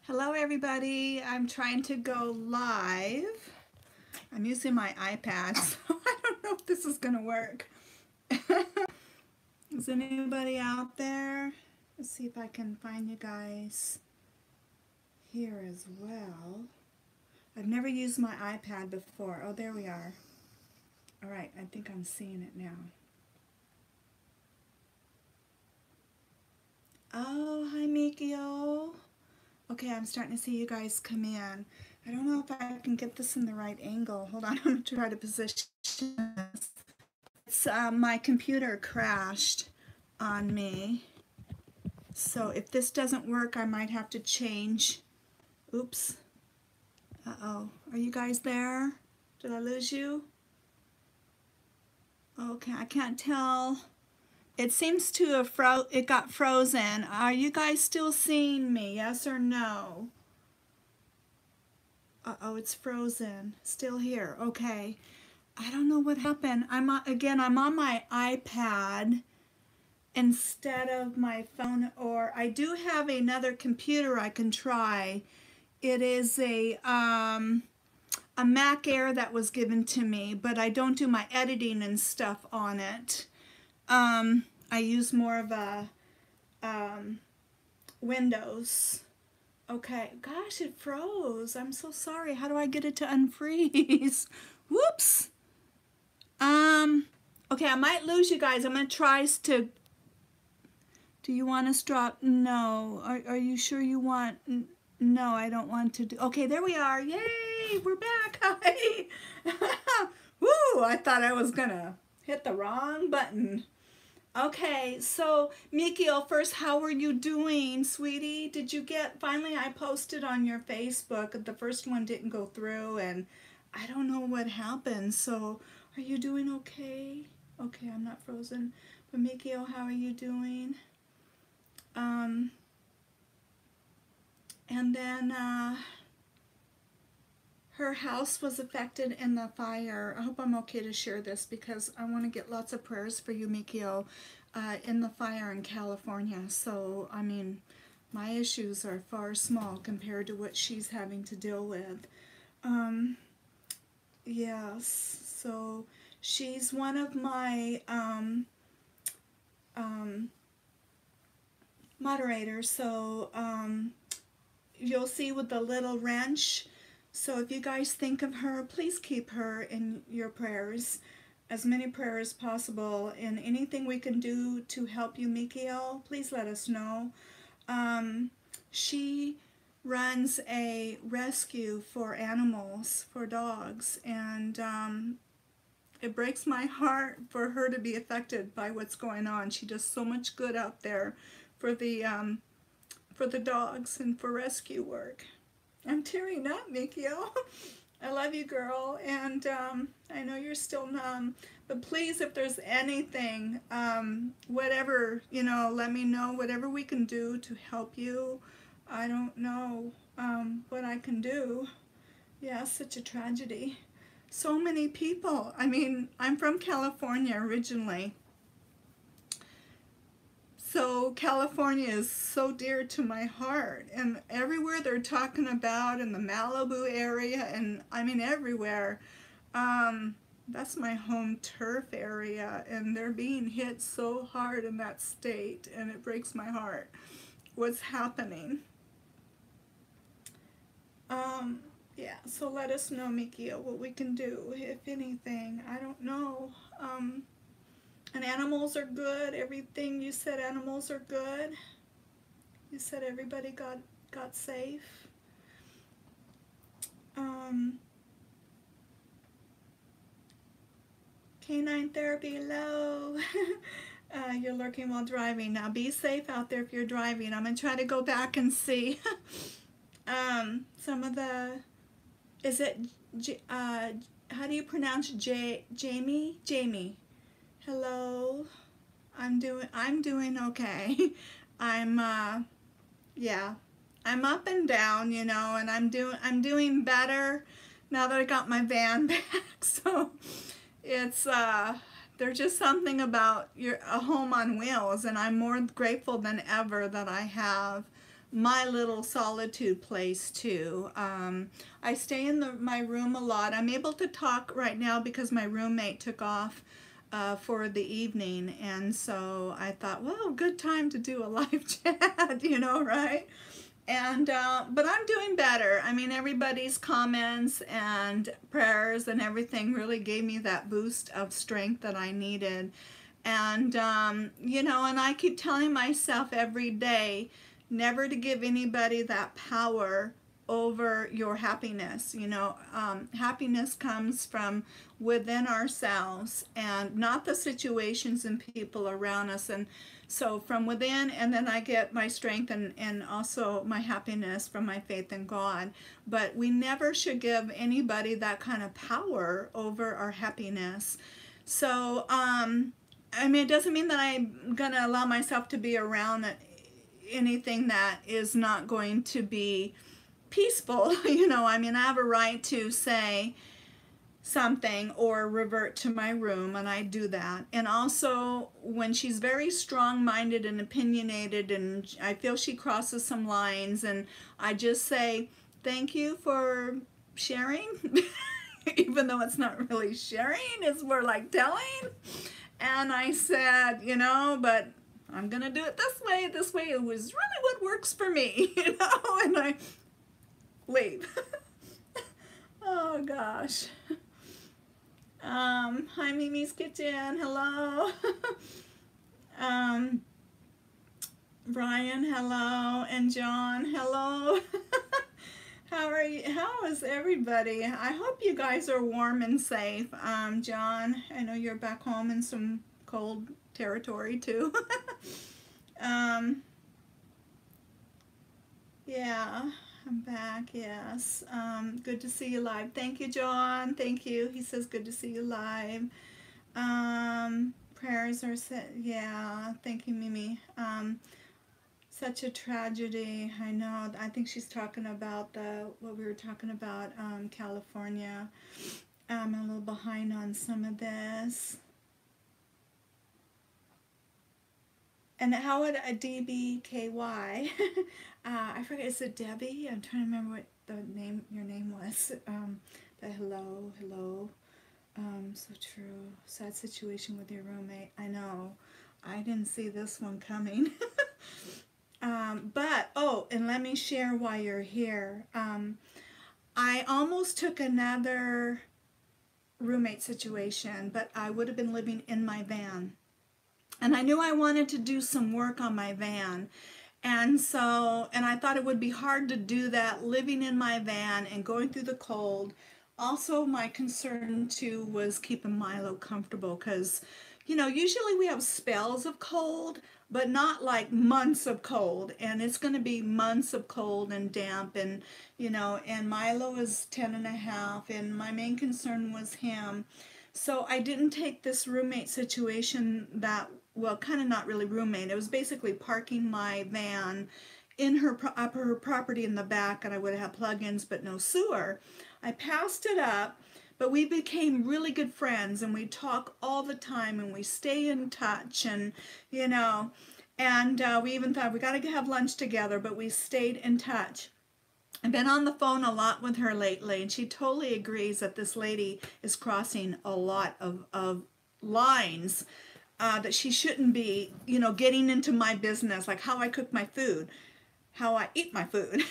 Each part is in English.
Hello everybody, I'm trying to go live. I'm using my iPad, so I don't know if this is gonna work. Is anybody out there? Let's see if I can find you guys here as well. I've never used my iPad before. Oh, there we are. All right, I think I'm seeing it now. Oh, hi Mikio. Okay, I'm starting to see you guys come in. I don't know if I can get this in the right angle. Hold on, I'm going to try to position this. It's, my computer crashed on me. So if this doesn't work, I might have to change. Oops. Uh-oh. Are you guys there? Did I lose you? Okay, I can't tell. It seems to have it got frozen. Are you guys still seeing me? Yes or no? Uh-oh, it's frozen. Still here. Okay. I don't know what happened. I'm on my iPad instead of my phone, or I do have another computer I can try. It is a Mac Air that was given to me, but I don't do my editing and stuff on it. I use more of a Windows. Okay, gosh, it froze. I'm so sorry. How do I get it to unfreeze? Whoops. Okay, I might lose you guys. I'm going to try to... Do you want us drop? No. Are you sure you want... No, I don't want to do... Okay, there we are. Yay, we're back. Hi. Woo, I thought I was going to hit the wrong button. Okay, so Mikio, first, how are you doing, sweetie? Did you get, finally I posted on your Facebook, the first one didn't go through, and I don't know what happened, so are you doing okay? Okay, I'm not frozen, but Mikio, how are you doing? And then her house was affected in the fire. I hope I'm okay to share this because I want to get lots of prayers for you, Mikio, in the fire in California. So, I mean, my issues are far small compared to what she's having to deal with. Yes, so she's one of my moderators. So you'll see with the little wrench. So if you guys think of her, please keep her in your prayers, as many prayers as possible, and anything we can do to help you, Mikio, please let us know. She runs a rescue for animals, for dogs, and it breaks my heart for her to be affected by what's going on. She does so much good out there for the dogs and for rescue work. I'm tearing up, Mikio. I love you, girl, and I know you're still numb, but please, if there's anything, whatever, you know, let me know, whatever we can do to help you. I don't know what I can do. Yeah, such a tragedy. So many people. I mean, I'm from California originally. So California is so dear to my heart, and everywhere they're talking about in the Malibu area, and I mean everywhere, that's my home turf area, and they're being hit so hard in that state, and it breaks my heart what's happening. Yeah, so let us know, Mikio, what we can do, if anything. I don't know. And animals are good. Everything you said, animals are good. You said everybody got safe. Canine therapy, hello. You're lurking while driving. Now be safe out there if you're driving. I'm going to try to go back and see some of the, is it, how do you pronounce Jamie? Jamie. Hello. I'm doing okay. Yeah. I'm up and down, you know, and I'm doing better now that I got my van back. So it's there's just something about a home on wheels, and I'm more grateful than ever that I have my little solitude place too. I stay in my room a lot. I'm able to talk right now because my roommate took off for the evening, and so I thought, well, good time to do a live chat, you know, right? And but I'm doing better. I mean, everybody's comments and prayers and everything really gave me that boost of strength that I needed. And you know, and I keep telling myself every day never to give anybody that power over your happiness. You know, happiness comes from within ourselves and not the situations and people around us. And so from within, and then I get my strength and also my happiness from my faith in God. But we never should give anybody that kind of power over our happiness. So I mean, it doesn't mean that I'm going to allow myself to be around anything that is not going to be peaceful. You know, I mean, I have a right to say something or revert to my room, and I do that. And also, when she's very strong-minded and opinionated, and I feel she crosses some lines, and I just say, thank you for sharing, even though it's not really sharing, it's more like telling. And I said, you know, but I'm going to do it this way. This way it was really what works for me, you know, and I leave. Oh, gosh. Hi, Mimi's Kitchen. Hello. Brian, hello. And John, hello. How are you? How is everybody? I hope you guys are warm and safe. John, I know you're back home in some cold territory too. Yeah, I'm back, yes. Good to see you live. Thank you, John. Thank you. He says good to see you live. Prayers are set. Yeah, thank you, Mimi. Such a tragedy. I know. I think she's talking about what we were talking about, California. I'm a little behind on some of this. And how would a DBKY? I forget. Is it Debbie? I'm trying to remember what your name was. But hello. So true. Sad situation with your roommate. I know. I didn't see this one coming. But, oh, and let me share why you're here. I almost took another roommate situation, but I would have been living in my van. And I knew I wanted to do some work on my van. And so, and I thought it would be hard to do that living in my van and going through the cold. Also, my concern too was keeping Milo comfortable because, you know, usually we have spells of cold, but not like months of cold. And it's going to be months of cold and damp. And, you know, and Milo is 10 and a half. And my main concern was him. So I didn't take this roommate situation that, well, kind of not really roommate. It was basically parking my van in her property in the back, and I would have had plug-ins but no sewer. I passed it up, but we became really good friends, and we talk all the time, and we stay in touch, and, you know, and we even thought we got to have lunch together, but we stayed in touch. I've been on the phone a lot with her lately, and she totally agrees that this lady is crossing a lot of lines that she shouldn't be, you know, getting into my business, like how I cook my food, how I eat my food,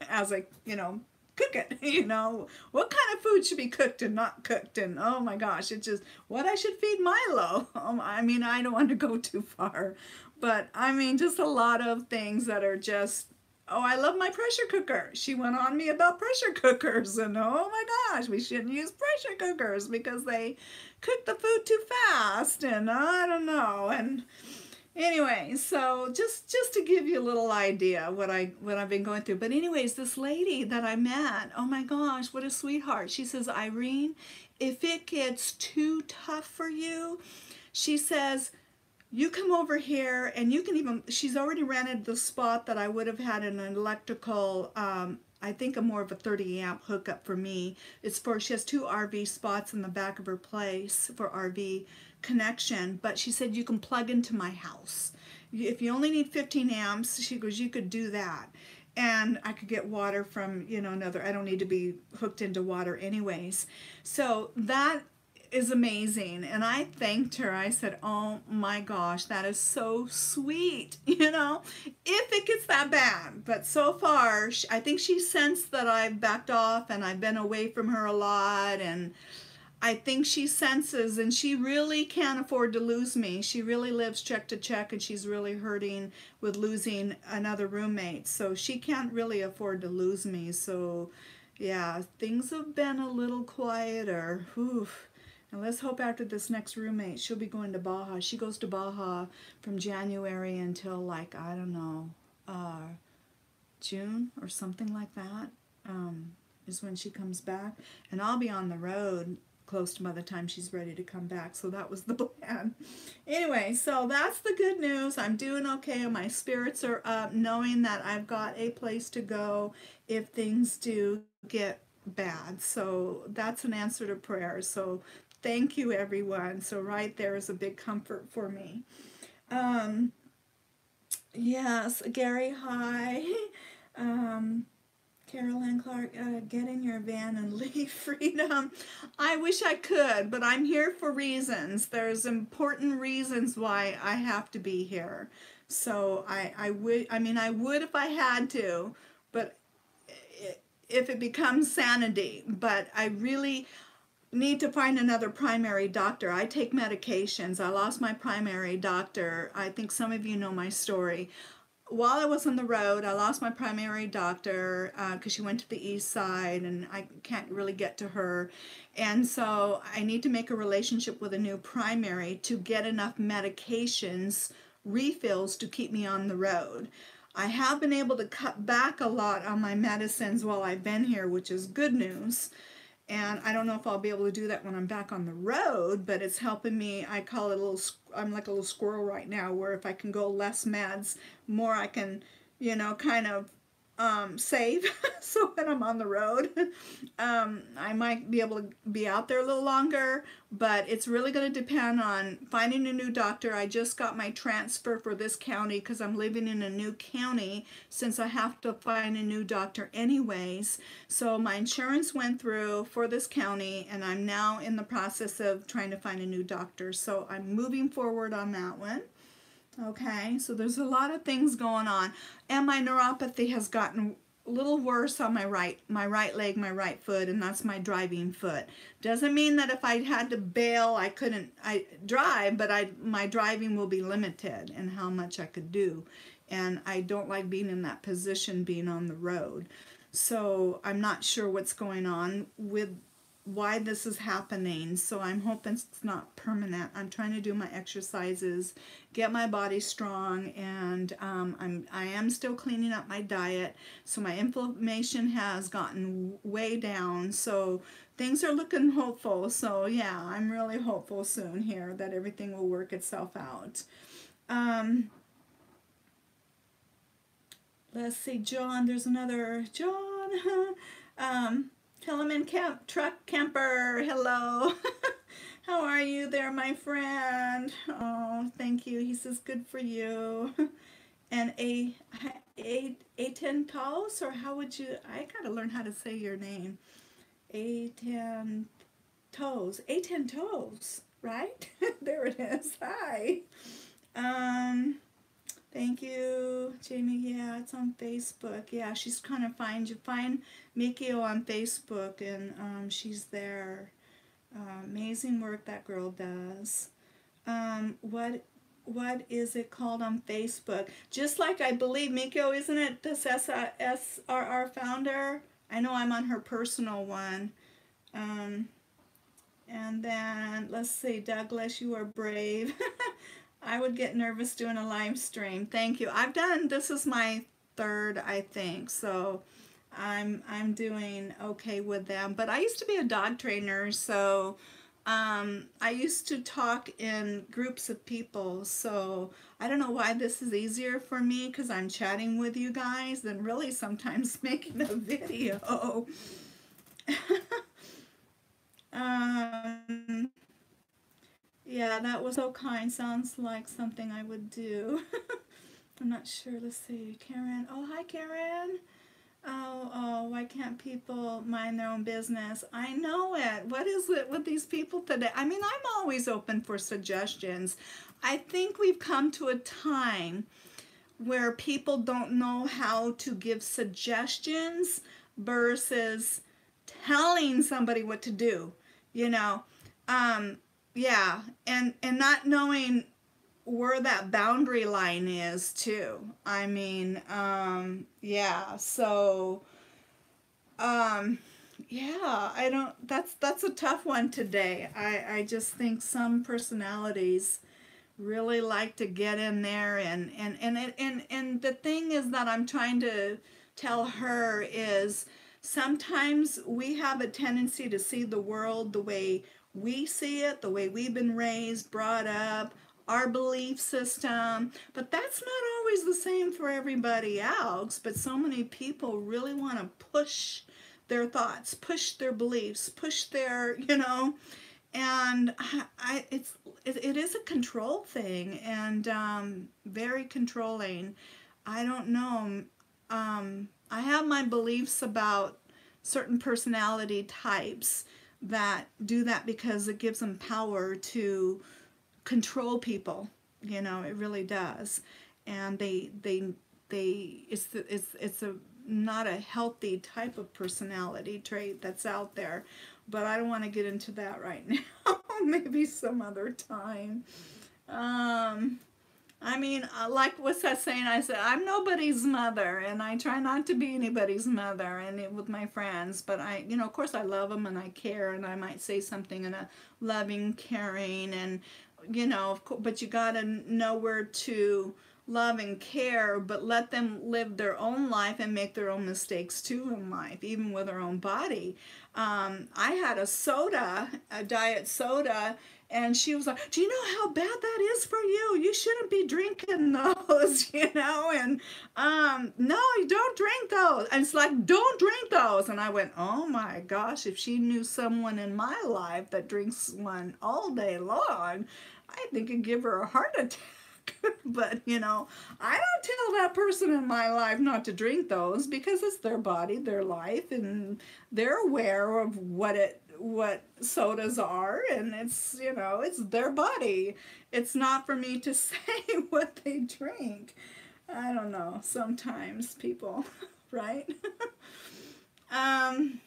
as I, you know, cook it, you know, what kind of food should be cooked and not cooked, and oh my gosh, it's just what I should feed Milo. I mean, I don't want to go too far, but I mean, just a lot of things that are just, oh, I love my pressure cooker. She went on me about pressure cookers, and oh my gosh, we shouldn't use pressure cookers because they cook the food too fast, and I don't know. And anyway, so just to give you a little idea what I've been going through. But anyways, this lady that I met, oh my gosh, what a sweetheart. She says, Irene, if it gets too tough for you, she says, you come over here, and you can even, she's already rented the spot that I would have had an electrical, I think a more of a 30 amp hookup for me. It's for, she has 2 RV spots in the back of her place for RV connection, but she said you can plug into my house. if you only need 15 amps, she goes, you could do that. And I could get water from, another, I don't need to be hooked into water anyways. So that is amazing. And I thanked her. I said, oh my gosh, that is so sweet, if it gets that bad. But so far, I think she sensed that I've backed off and I've been away from her a lot. And I think she senses, and she really can't afford to lose me. She really lives check to check, and she's really hurting with losing another roommate. So she can't really afford to lose me. So yeah, things have been a little quieter. Whew. And let's hope after this next roommate, she'll be going to Baja. She goes to Baja from January until, like, I don't know, June or something like that, is when she comes back. And I'll be on the road close to by the time she's ready to come back. So that was the plan. Anyway, so that's the good news. I'm doing okay. My spirits are up, knowing that I've got a place to go if things do get bad. So that's an answer to prayer. So thank you, everyone. So right there is a big comfort for me. Yes, Gary, hi. Carolyn Clark, get in your van and leave, Freedom. I wish I could, but I'm here for reasons. There's important reasons why I have to be here. So I would if I had to, but if it becomes sanity. But I really need to find another primary doctor. I take medications. I lost my primary doctor. I think some of you know my story. While I was on the road, I lost my primary doctor because she went to the east side and I can't really get to her. And so I need to make a relationship with a new primary to get enough medications, refills to keep me on the road. I have been able to cut back a lot on my medicines while I've been here, which is good news. And I don't know if I'll be able to do that when I'm back on the road, but it's helping me. I call it I'm like a little squirrel right now, where if I can go less meds, more I can, kind of save. So when I'm on the road, I might be able to be out there a little longer, but it's really going to depend on finding a new doctor. I just got my transfer for this county because I'm living in a new county since I have to find a new doctor anyways. So my insurance went through for this county and I'm now in the process of trying to find a new doctor. So I'm moving forward on that one. Okay, so there's a lot of things going on, and my neuropathy has gotten a little worse on my right leg, my right foot, and that's my driving foot. Doesn't mean that if I had to bail, I drive, but my driving will be limited in how much I could do, and I don't like being in that position, being on the road. So I'm not sure what's going on with why this is happening, so I'm hoping it's not permanent. I'm trying to do my exercises, get my body strong, and I am still cleaning up my diet, so my inflammation has gotten way down, so things are looking hopeful. So yeah, I'm really hopeful soon here that everything will work itself out. Let's see, John, there's another John. Hillman Truck Camper, hello. How are you there, my friend? Oh, thank you. He says, good for you. And a 10 toes, or how would you, I gotta learn how to say your name. A10 toes, A10 toes, right? There it is. Hi. Thank you, Jamie. Yeah, it's on Facebook. Yeah, she's kind of find Mikio on Facebook, and she's there. Amazing work that girl does. What is it called on Facebook? Just like I believe Mikio, isn't it this SRR founder? I know I'm on her personal one. And then let's see, Douglas, you are brave. I would get nervous doing a live stream. Thank you. This is my third, I think, so I'm doing okay with them. But I used to be a dog trainer, so I used to talk in groups of people, so I don't know why this is easier for me, because I'm chatting with you guys than really sometimes making a video. Yeah, that was so kind. Sounds like something I would do. I'm not sure. Let's see. Karen. Oh, hi, Karen. Oh, why can't people mind their own business? I know it. What is it with these people today? I mean, I'm always open for suggestions. I think we've come to a time where people don't know how to give suggestions versus telling somebody what to do, you know. Um, yeah, and not knowing where that boundary line is too. I mean, yeah, so um, yeah, I don't that's a tough one today. I just think some personalities really like to get in there and the thing is that I'm trying to tell her is sometimes we have a tendency to see the world the way we see it, the way we've been raised, brought up, our belief system, but that's not always the same for everybody else. But so many people really want to push their thoughts, push their beliefs, push their, and it is a control thing, and very controlling. I don't know. I have my beliefs about certain personality types that do that because it gives them power to control people. It really does, and it's a not a healthy type of personality trait that's out there, but I don't want to get into that right now. Maybe some other time. um I mean, like what's that saying? I said I'm nobody's mother, and I try not to be anybody's mother, and with my friends. But of course, I love them and I care, and I might say something in a loving, caring, and but you gotta know where to love and care, but let them live their own life and make their own mistakes too in life, even with their own body. I had a diet soda, and she was like, "Do you know how bad that is for you? You shouldn't be drinking those," and no, you don't drink those. And it's like, "Don't drink those." And I went, "Oh my gosh, if she knew someone in my life that drinks one all day long, I think it'd give her a heart attack." But I don't tell that person in my life not to drink those because it's their body, their life, and they're aware of what sodas are, and it's their body. It's not for me to say what they drink. I don't know, sometimes people, right? um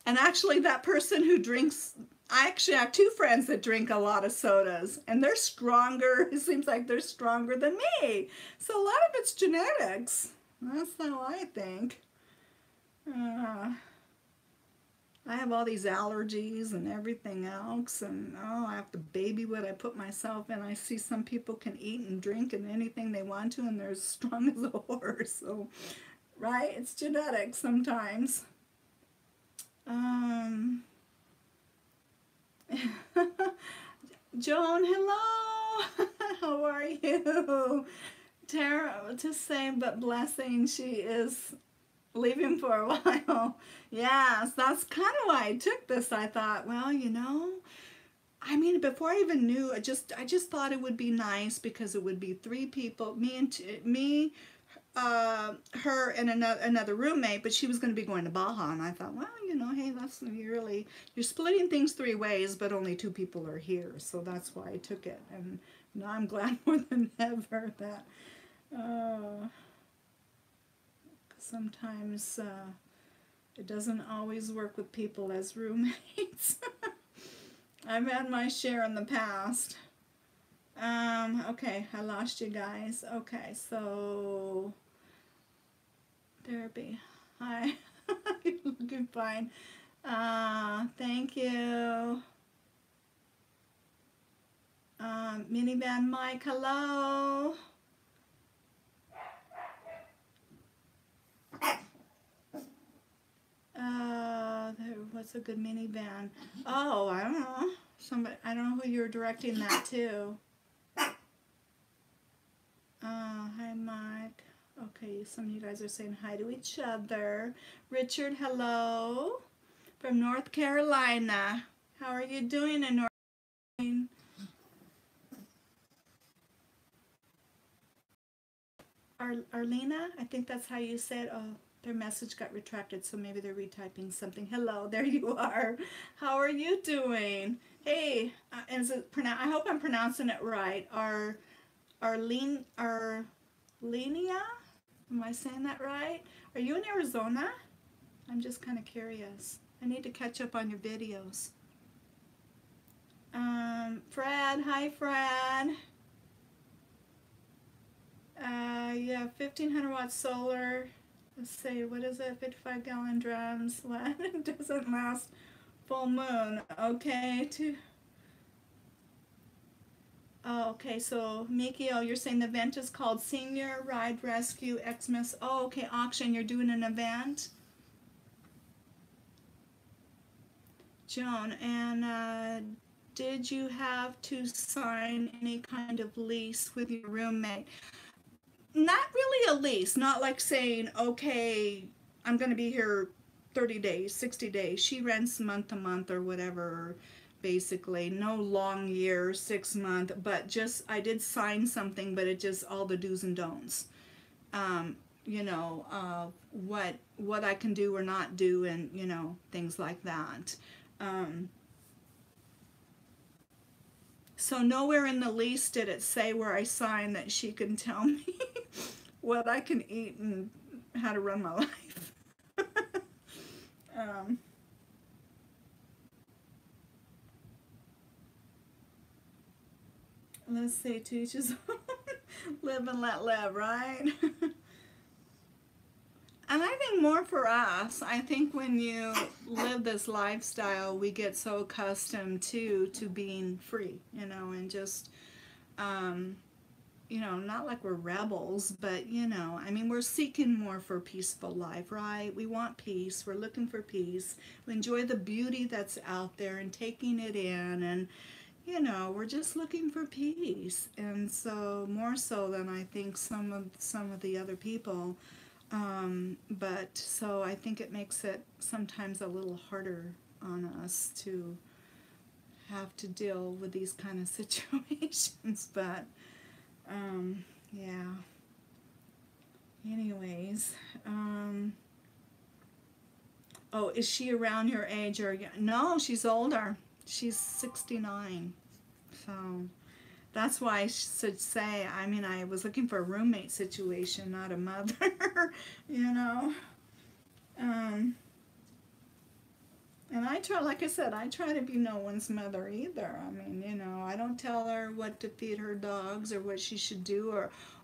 and actually that person who drinks, I actually have two friends that drink a lot of sodas, and they're stronger. It seems like they're stronger than me. So a lot of it's genetics. That's how I think. uh, I have all these allergies and everything else, and I have to baby what I put myself in. I see some people can eat and drink and anything they want to, and they're as strong as a horse. So, right, it's genetics sometimes. Um, Joan, hello. How are you? Tara, to say but blessing, she is leaving for a while. Yes, that's kind of why I took this. I thought, well, I mean, before I even knew, I just thought it would be nice because it would be three people, me, her, and another roommate. But she was going to be going to Baja, and I thought, well, hey, you're splitting things three ways, but only two people are here, so that's why I took it. And now I'm glad more than ever that. Uh, Sometimes it doesn't always work with people as roommates. I've had my share in the past. Okay, I lost you guys. Okay, so therapy. Hi. You're looking fine. Thank you. Minivan Mike, hello. What's a good minivan? Oh, I don't know. Somebody, I don't know who you're directing that to. Hi, Mike. Okay, some of you guys are saying hi to each other. Richard, hello. From North Carolina. How are you doing in North Arlena, I think that's how you said. Oh, their message got retracted, so maybe they're retyping something. Hello, there you are. How are you doing? Hey, is it I hope I'm pronouncing it right. Arlenia? Am I saying that right? Are you in Arizona? I'm just kind of curious. I need to catch up on your videos. Fred, hi Fred. Yeah, 1500 watt solar. Let's see, what is it? 55-gallon drums. What? It doesn't last full moon. Okay, oh, okay, so Mikio, you're saying the event is called Senior Ride Rescue Xmas. Oh, okay, auction. You're doing an event? Joan, and did you have to sign any kind of lease with your roommate? Not really a lease, not like saying, okay, I'm going to be here 30 days, 60 days. She rents month to month or whatever, basically. No long year, 6 month, but just, I did sign something, but it just all the do's and don'ts. You know, what I can do or not do, and, you know, things like that. So nowhere in the lease did it say where I signed that she can tell me what I can eat and how to run my life. um, let's see, teach his own. Live and let live, right? And I think more for us, I think when you live this lifestyle, we get so accustomed to being free, you know, and just, you know, not like we're rebels, but, you know, I mean, we're seeking more for a peaceful life, right? We want peace. We're looking for peace. We enjoy the beauty that's out there and taking it in, and, you know, we're just looking for peace. And so more so than I think some of the other people. But so I think it makes it sometimes a little harder on us to have to deal with these kind of situations. But yeah. Anyways, oh, is she around your age or no? She's older. She's 69. So that's why I should say. I mean, I was looking for a roommate situation, not a mother. You know. And I try, like I said, I try to be no one's mother either. I mean, you know, I don't tell her what to feed her dogs or what she should do,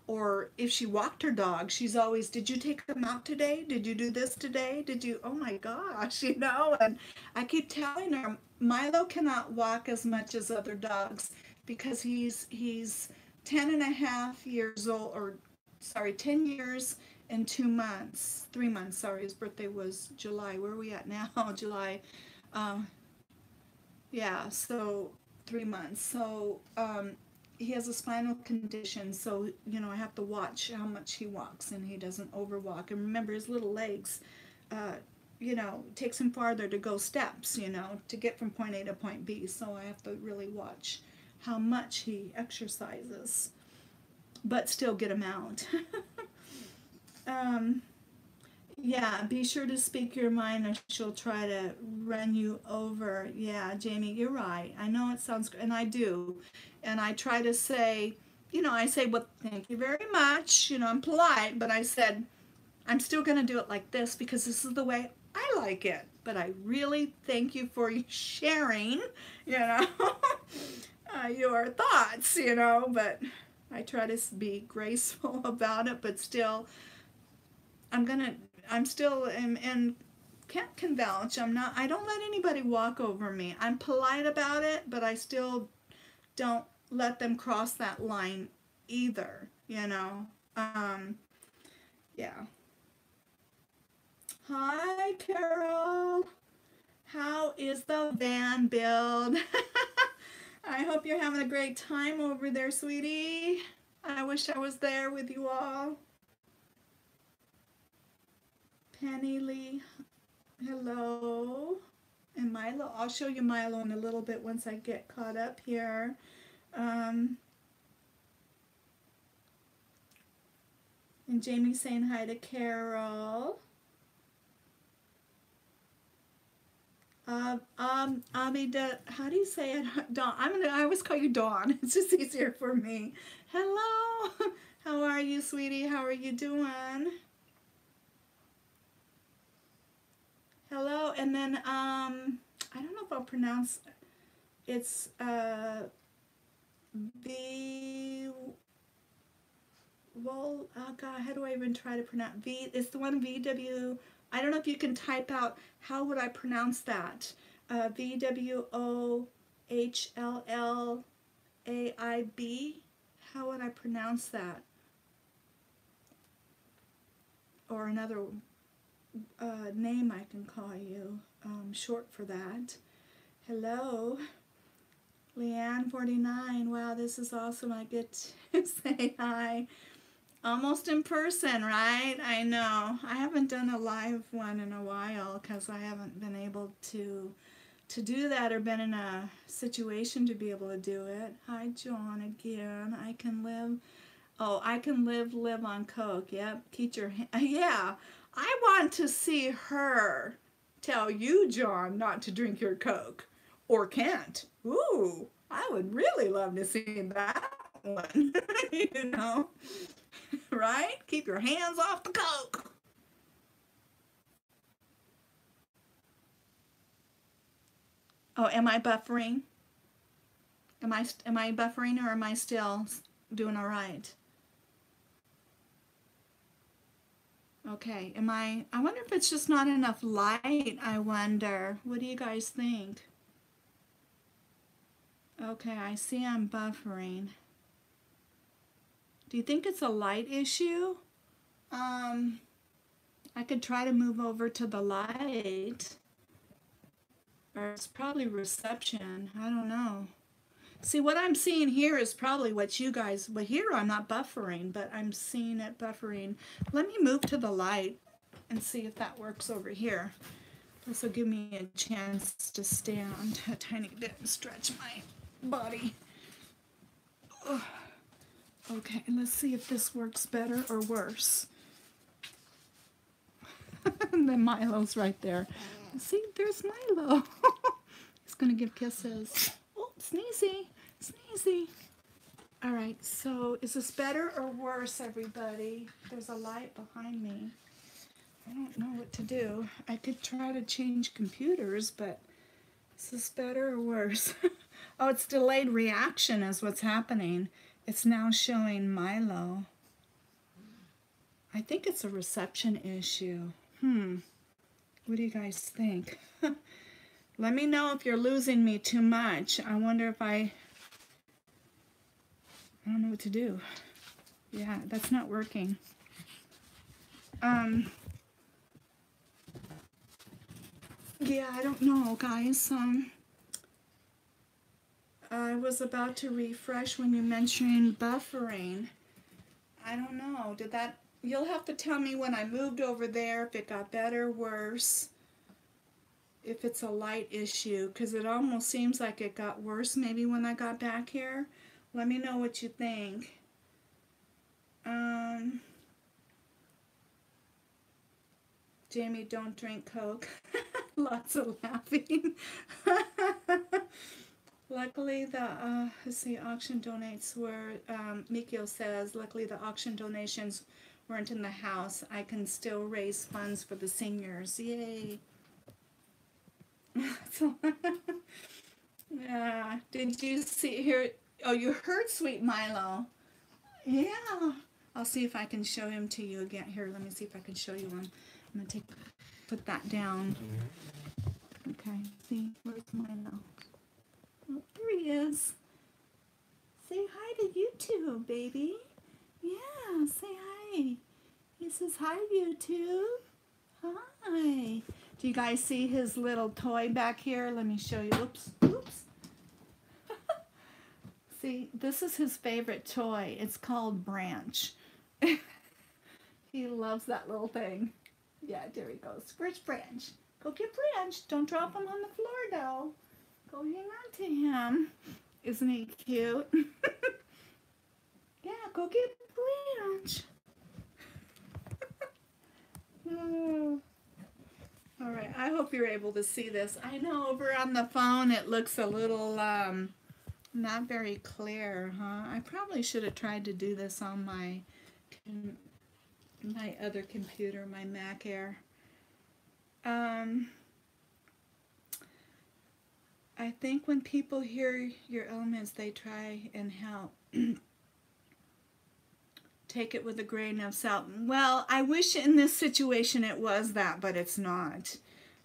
or if she walked her dog, she's always, did you take them out today? Did you do this today? Did you, oh my gosh, you know, and I keep telling her, Milo cannot walk as much as other dogs because he's 10 and a half years old, or sorry, 10 years and 2 months, 3 months, sorry, his birthday was July. Where are we at now? July. Uh, yeah, so 3 months. So he has a spinal condition, so, you know, I have to watch how much he walks and he doesn't overwalk. And remember, his little legs, you know, takes him farther to go steps, you know, to get from point A to point B. So I have to really watch how much he exercises, but still get him out. Yeah, be sure to speak your mind or she'll try to run you over. Yeah, Jamie, you're right. I know it sounds, and I do. And I try to say, you know, I say, well, thank you very much. You know, I'm polite, but I said, I'm still going to do it like this because this is the way I like it. But I really thank you for sharing, you know, your thoughts, you know, but I try to be graceful about it, but still, I'm still, and Kent can vouch, I don't let anybody walk over me. I'm polite about it, but I still don't let them cross that line either, you know. Yeah. Hi, Carol. How is the van build? I hope you're having a great time over there, sweetie. I wish I was there with you all. Penny Lee, hello. And Milo, I'll show you Milo in a little bit once I get caught up here. And Jamie saying hi to Carol. Abida, how do you say it? Dawn. I always call you Dawn. It's just easier for me. Hello. How are you, sweetie? How are you doing? Hello. And then I don't know if I'll pronounce it's well, oh God, how do I even try to pronounce it's the one VW. I don't know if you can type out, how would I pronounce that? VWOHLLAIB. How would I pronounce that? Or another name I can call you, short for that. Hello. Leanne 49. Wow, this is awesome. I get to say hi. Almost in person, right? I know. I haven't done a live one in a while because I haven't been able to do that or been in a situation to be able to do it. Hi, John, again. I can live. Oh, I can live on Coke. Yep. Keep your hand. Yeah. I want to see her tell you, John, not to drink your Coke. Or can't. Ooh, I would really love to see that one. You know? Right? Keep your hands off the Coke. Oh, am I buffering? Am I buffering, or am I still doing all right? Okay, I wonder if it's just not enough light, I wonder. What do you guys think? Okay, I see I'm buffering. Do you think it's a light issue? I could try to move over to the light. Or it's probably reception. I don't know. See, what I'm seeing here is probably what you guys, but here I'm not buffering, but I'm seeing it buffering. Let me move to the light and see if that works over here. This will give me a chance to stand a tiny bit and stretch my body. Ugh. Okay, let's see if this works better or worse. And then Milo's right there. See, there's Milo. He's gonna give kisses. Oh, sneezy, sneezy. All right, so is this better or worse, everybody? There's a light behind me. I don't know what to do. I could try to change computers, but is this better or worse? Oh, it's delayed reaction is what's happening. It's now showing Milo. I think it's a reception issue. What do you guys think? Let me know if you're losing me too much. I wonder if I don't know what to do. Yeah, that's not working. Yeah, I don't know, guys. I was about to refresh when you mentioned buffering. I don't know. Did that... You'll have to tell me when I moved over there if it got better, worse, if it's a light issue, because it almost seems like it got worse maybe when I got back here. Let me know what you think. Jamie, don't drink Coke. Lots of laughing. Luckily, the let's see, auction donates were, Mikio says, luckily the auction donations weren't in the house. I can still raise funds for the seniors. Yay. So, yeah. Did you see here? Oh, you heard Sweet Milo. Yeah. I'll see if I can show him to you again. Here, let me see if I can show you one. I'm going to put that down. Okay. See, where's Milo? Oh, there he is. Say hi to YouTube, baby. Yeah, say hi. He says hi, YouTube. Hi. Do you guys see his little toy back here? Let me show you. Oops, oops. See, this is his favorite toy. It's called Branch. He loves that little thing. Yeah, there he goes. Where's Branch? Go get Branch. Don't drop him on the floor, though. Go hang on to him. Isn't he cute? Yeah, go get Branch. Oh. All right, I hope you're able to see this. I know over on the phone it looks a little not very clear, huh? I probably should have tried to do this on my other computer, my Mac Air. I think when people hear your elements, they try and help. Take it with a grain of salt. Well, I wish in this situation it was that, but it's not.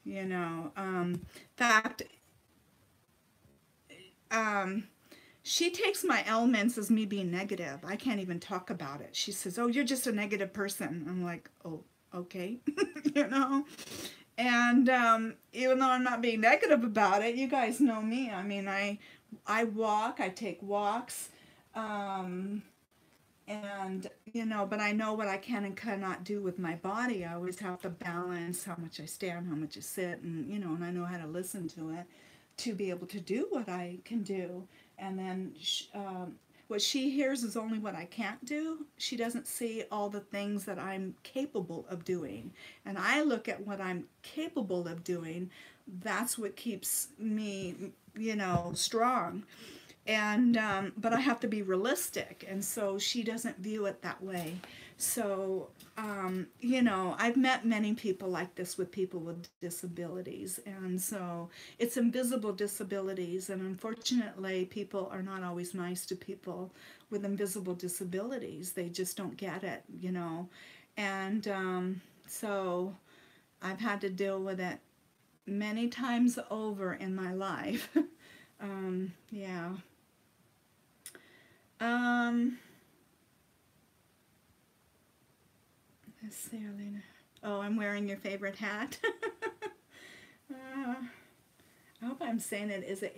You know, in fact, she takes my elements as me being negative. I can't even talk about it. She says, "Oh, you're just a negative person." I'm like, "Oh, okay," you know. And even though I'm not being negative about it, you guys know me. I mean, I walk, I take walks, and you know, but I know what I can and cannot do with my body. I always have to balance how much I stand, how much I sit, and you know, and I know how to listen to it to be able to do what I can do. And then what she hears is only what I can't do. She doesn't see all the things that I'm capable of doing. And I look at what I'm capable of doing. That's what keeps me, you know, strong. And but I have to be realistic, and so she doesn't view it that way. So you know, I've met many people like this with people with disabilities, and so it's invisible disabilities, and unfortunately people are not always nice to people with invisible disabilities. They just don't get it, you know. And so I've had to deal with it many times over in my life. Yeah. Let's see, Arlena. Oh, I'm wearing your favorite hat. I hope I'm saying it. Is it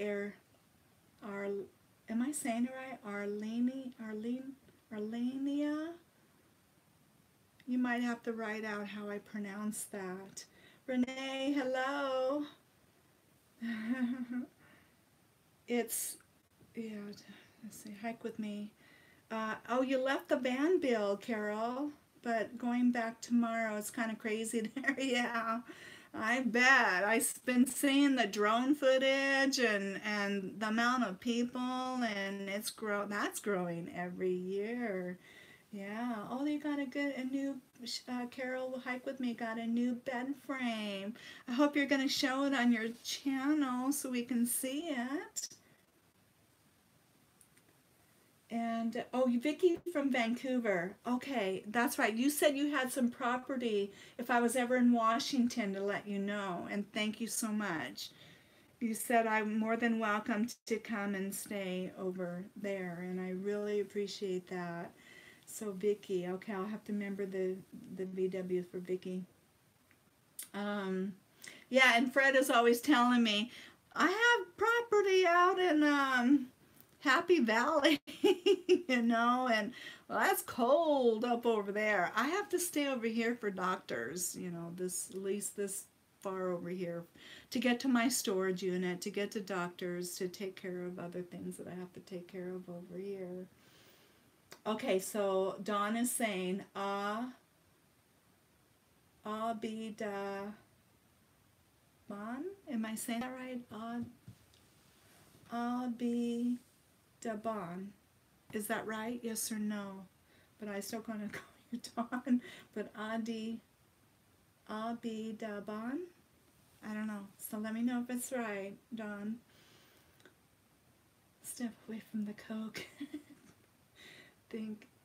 am I saying it right? Arlenia? You might have to write out how I pronounce that. Renee, hello. It's, yeah, let's see, hike with me. Oh, you left the van bill, Carol, but going back tomorrow, it's kind of crazy there. Yeah, I bet. I've been seeing the drone footage and the amount of people, and that's growing every year. Yeah. Oh, they got a new, Carol will hike with me, got a new bed frame. I hope you're going to show it on your channel so we can see it. And oh, Vicky from Vancouver. Okay, that's right. You said you had some property if I was ever in Washington to let you know. And thank you so much. You said I'm more than welcome to come and stay over there, and I really appreciate that. So Vicky, okay, I'll have to remember the VW for Vicky. Yeah, and Fred is always telling me I have property out in Happy Valley, you know, and well, that's cold up over there. I have to stay over here for doctors, you know, at least this far over here to get to my storage unit, to get to doctors, to take care of other things that I have to take care of over here. Okay, so Dawn is saying, be da bon. Am I saying that right? Be da bon. Is that right? Yes or no? But I still gonna call you Dawn. But be da bon. I don't know. So let me know if it's right, Dawn. Step away from the Coke.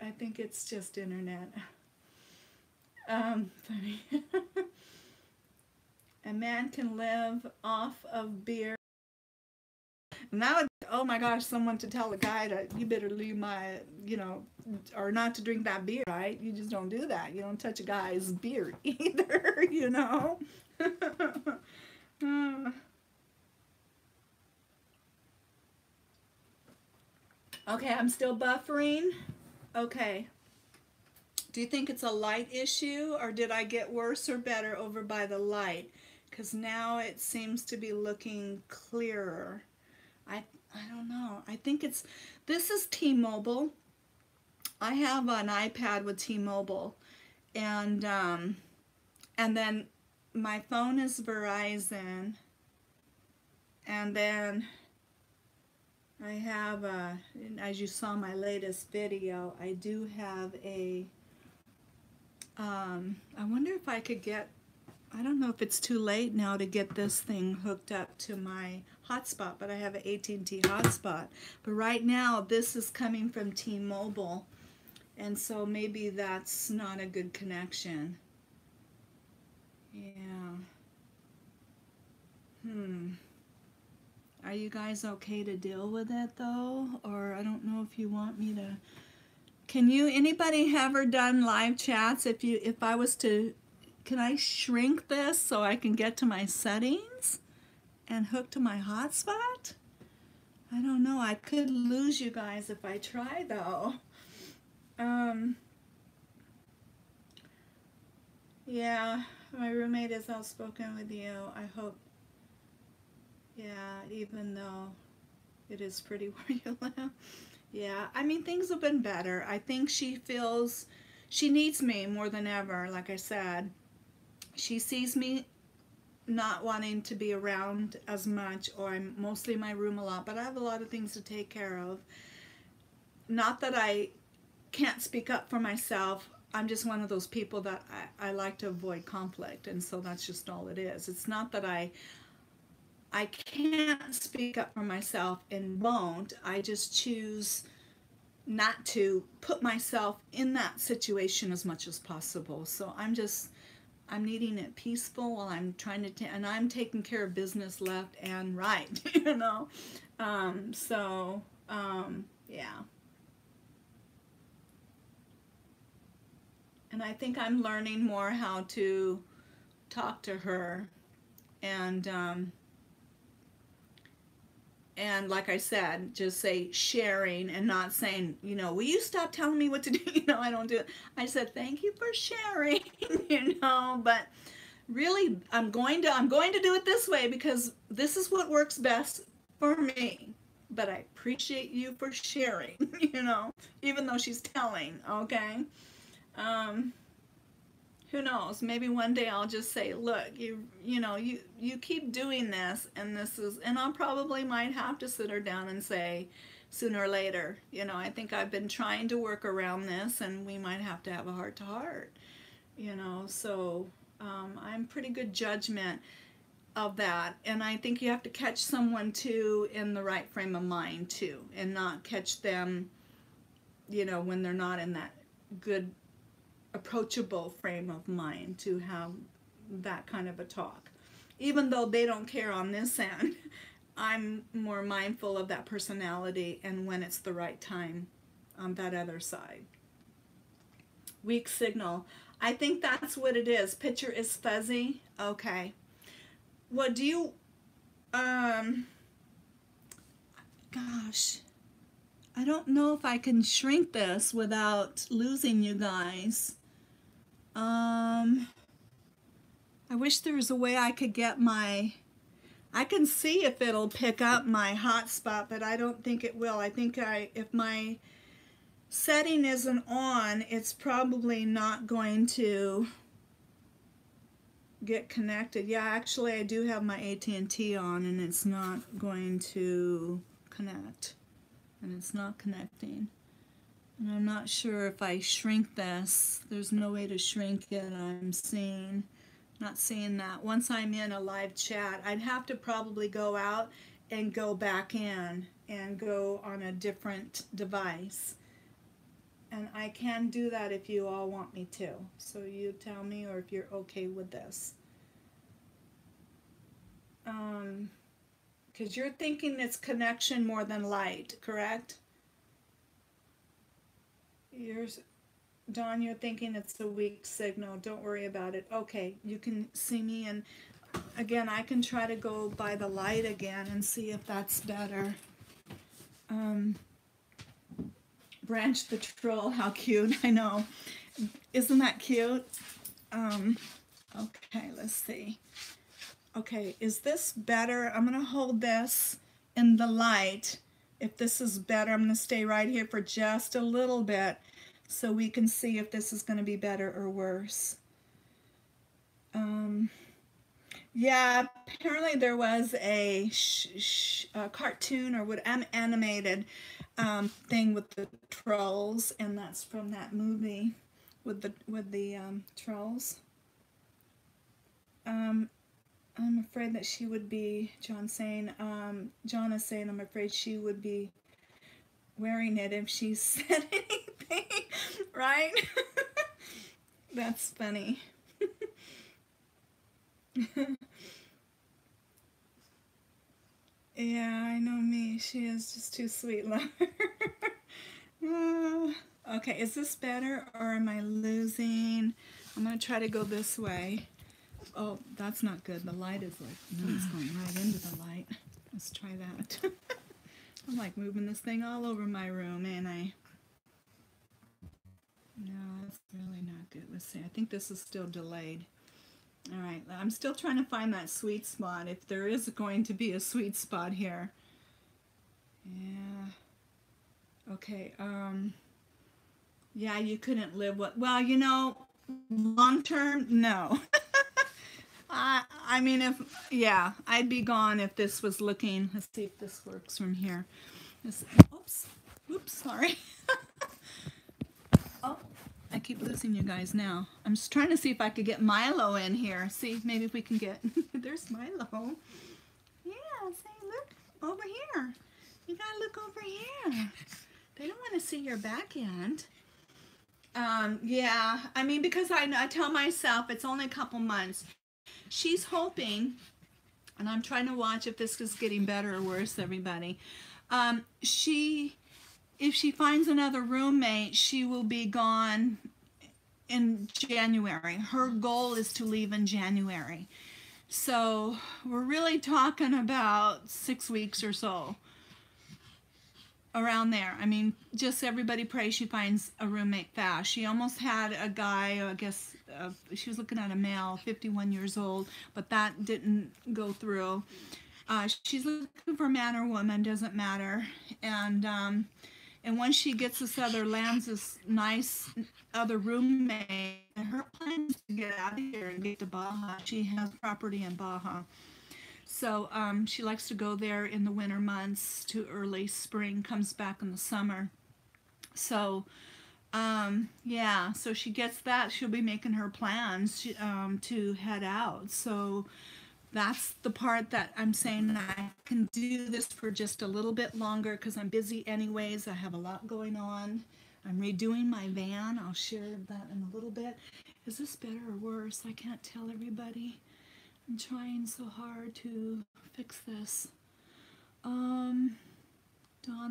I think it's just internet. Funny. A man can live off of beer. Now, oh my gosh, someone to tell a guy that you better leave my, you know, or not to drink that beer, right? You just don't do that. You don't touch a guy's beer either, you know. Okay, I'm still buffering. Okay. Do you think it's a light issue, or did I get worse or better over by the light? because now it seems to be looking clearer. I don't know. I think this is T-Mobile. I have an iPad with T-Mobile, and then my phone is Verizon, and then I have as you saw my latest video, I do have a I wonder if I could get, I don't know if it's too late now to get this thing hooked up to my hotspot, but I have an AT&T hotspot. But right now, this is coming from T-Mobile, and so maybe that's not a good connection. Yeah. Are you guys okay to deal with it, though? Or I don't know if you want me to... Can you, anybody ever done live chats? If I was to, can I shrink this so I can get to my settings and hook to my hotspot? I don't know. I could lose you guys if I try, though. Yeah, my roommate is outspoken with you. I hope. Yeah, even though it is pretty where you live. Yeah, I mean, things have been better. I think she feels she needs me more than ever, like I said. She sees me not wanting to be around as much, or I'm mostly in my room a lot, but I have a lot of things to take care of. Not that I can't speak up for myself. I'm just one of those people that I like to avoid conflict, and so that's just all it is. It's not that I can't speak up for myself and won't. I just choose not to put myself in that situation as much as possible. So I'm needing it peaceful while I'm trying to, and I'm taking care of business left and right, you know. Yeah. And I think I'm learning more how to talk to her, and like I said, just say sharing and not saying, you know, will you stop telling me what to do? You know, I don't do it. I said, thank you for sharing, you know, but really I'm going to do it this way because this is what works best for me. But I appreciate you for sharing, you know, even though she's telling, okay? Who knows, maybe one day I'll just say, look, you know, you keep doing this, and I'll probably might have to sit her down and say sooner or later, you know, I think I've been trying to work around this, and we might have to have a heart to heart, you know. So I'm pretty good judgment of that, and I think you have to catch someone too in the right frame of mind too, and not catch them, you know, when they're not in that good approachable frame of mind to have that kind of a talk. Even though they don't care on this end, I'm more mindful of that personality and when it's the right time on that other side. Weak signal. I think that's what it is. Picture is fuzzy. Okay. What do you, gosh, I don't know if I can shrink this without losing you guys. I wish there was a way I could get I can see if it'll pick up my hotspot, but I don't think it will. I think if my setting isn't on, it's probably not going to get connected. Yeah, actually I do have my AT&T on, and it's not going to connect. And it's not connecting. And I'm not sure if I shrink this. There's no way to shrink it. Not seeing that. Once I'm in a live chat, I'd have to probably go out and go back in and go on a different device. And I can do that if you all want me to. So you tell me, or if you're okay with this. Because you're thinking it's connection more than light, correct? Dawn, you're thinking it's a weak signal. Don't worry about it. Okay, you can see me, and again, I can try to go by the light again and see if that's better. Branch the troll, how cute. I know. Isn't that cute? Okay, let's see. Okay, is this better? I'm going to hold this in the light. If this is better, I'm going to stay right here for just a little bit so we can see if this is going to be better or worse. Yeah, apparently there was a cartoon or what animated thing with the trolls, and that's from that movie with the trolls. I'm afraid that she would be, John is saying, I'm afraid she would be wearing it if she said anything, right? That's funny. Yeah, I know me. She is just too sweet, love her. Okay, is this better or am I losing? I'm going to try to go this way. Oh, that's not good. The light is like, no, it's going right into the light. Let's try that. I'm like moving this thing all over my room, ain't I? No, that's really not good. Let's see. I think this is still delayed. All right, I'm still trying to find that sweet spot, if there is going to be a sweet spot here. Yeah. Okay, yeah, you couldn't live with, well, you know, long term, no. I mean, yeah, I'd be gone if this was looking, let's see if this works from here. Oops, sorry. Oh, I keep losing you guys now. I'm just trying to see if I could get Milo in here. See, maybe if we can get, there's Milo. Yeah, say, look, over here. You gotta look over here. They don't want to see your back end. Yeah, I mean, because I tell myself it's only a couple months. She's hoping, and I'm trying to watch if this is getting better or worse, everybody. If she finds another roommate, she will be gone in January. Her goal is to leave in January. So we're really talking about 6 weeks or so. Around there. I mean, just everybody pray she finds a roommate fast. She almost had a guy, I guess, she was looking at a male, 51 years old, but that didn't go through. She's looking for a man or woman, doesn't matter. And once she gets this other, lands this nice other roommate, her plan is to get out of here and get to Baja. She has property in Baja. So she likes to go there in the winter months to early spring, comes back in the summer. So, yeah, so she gets that. She'll be making her plans to head out. So that's the part that I'm saying I can do this for just a little bit longer because I'm busy anyways. I have a lot going on. I'm redoing my van. I'll share that in a little bit. Is this better or worse? I can't tell everybody. I'm trying so hard to fix this. Dawn,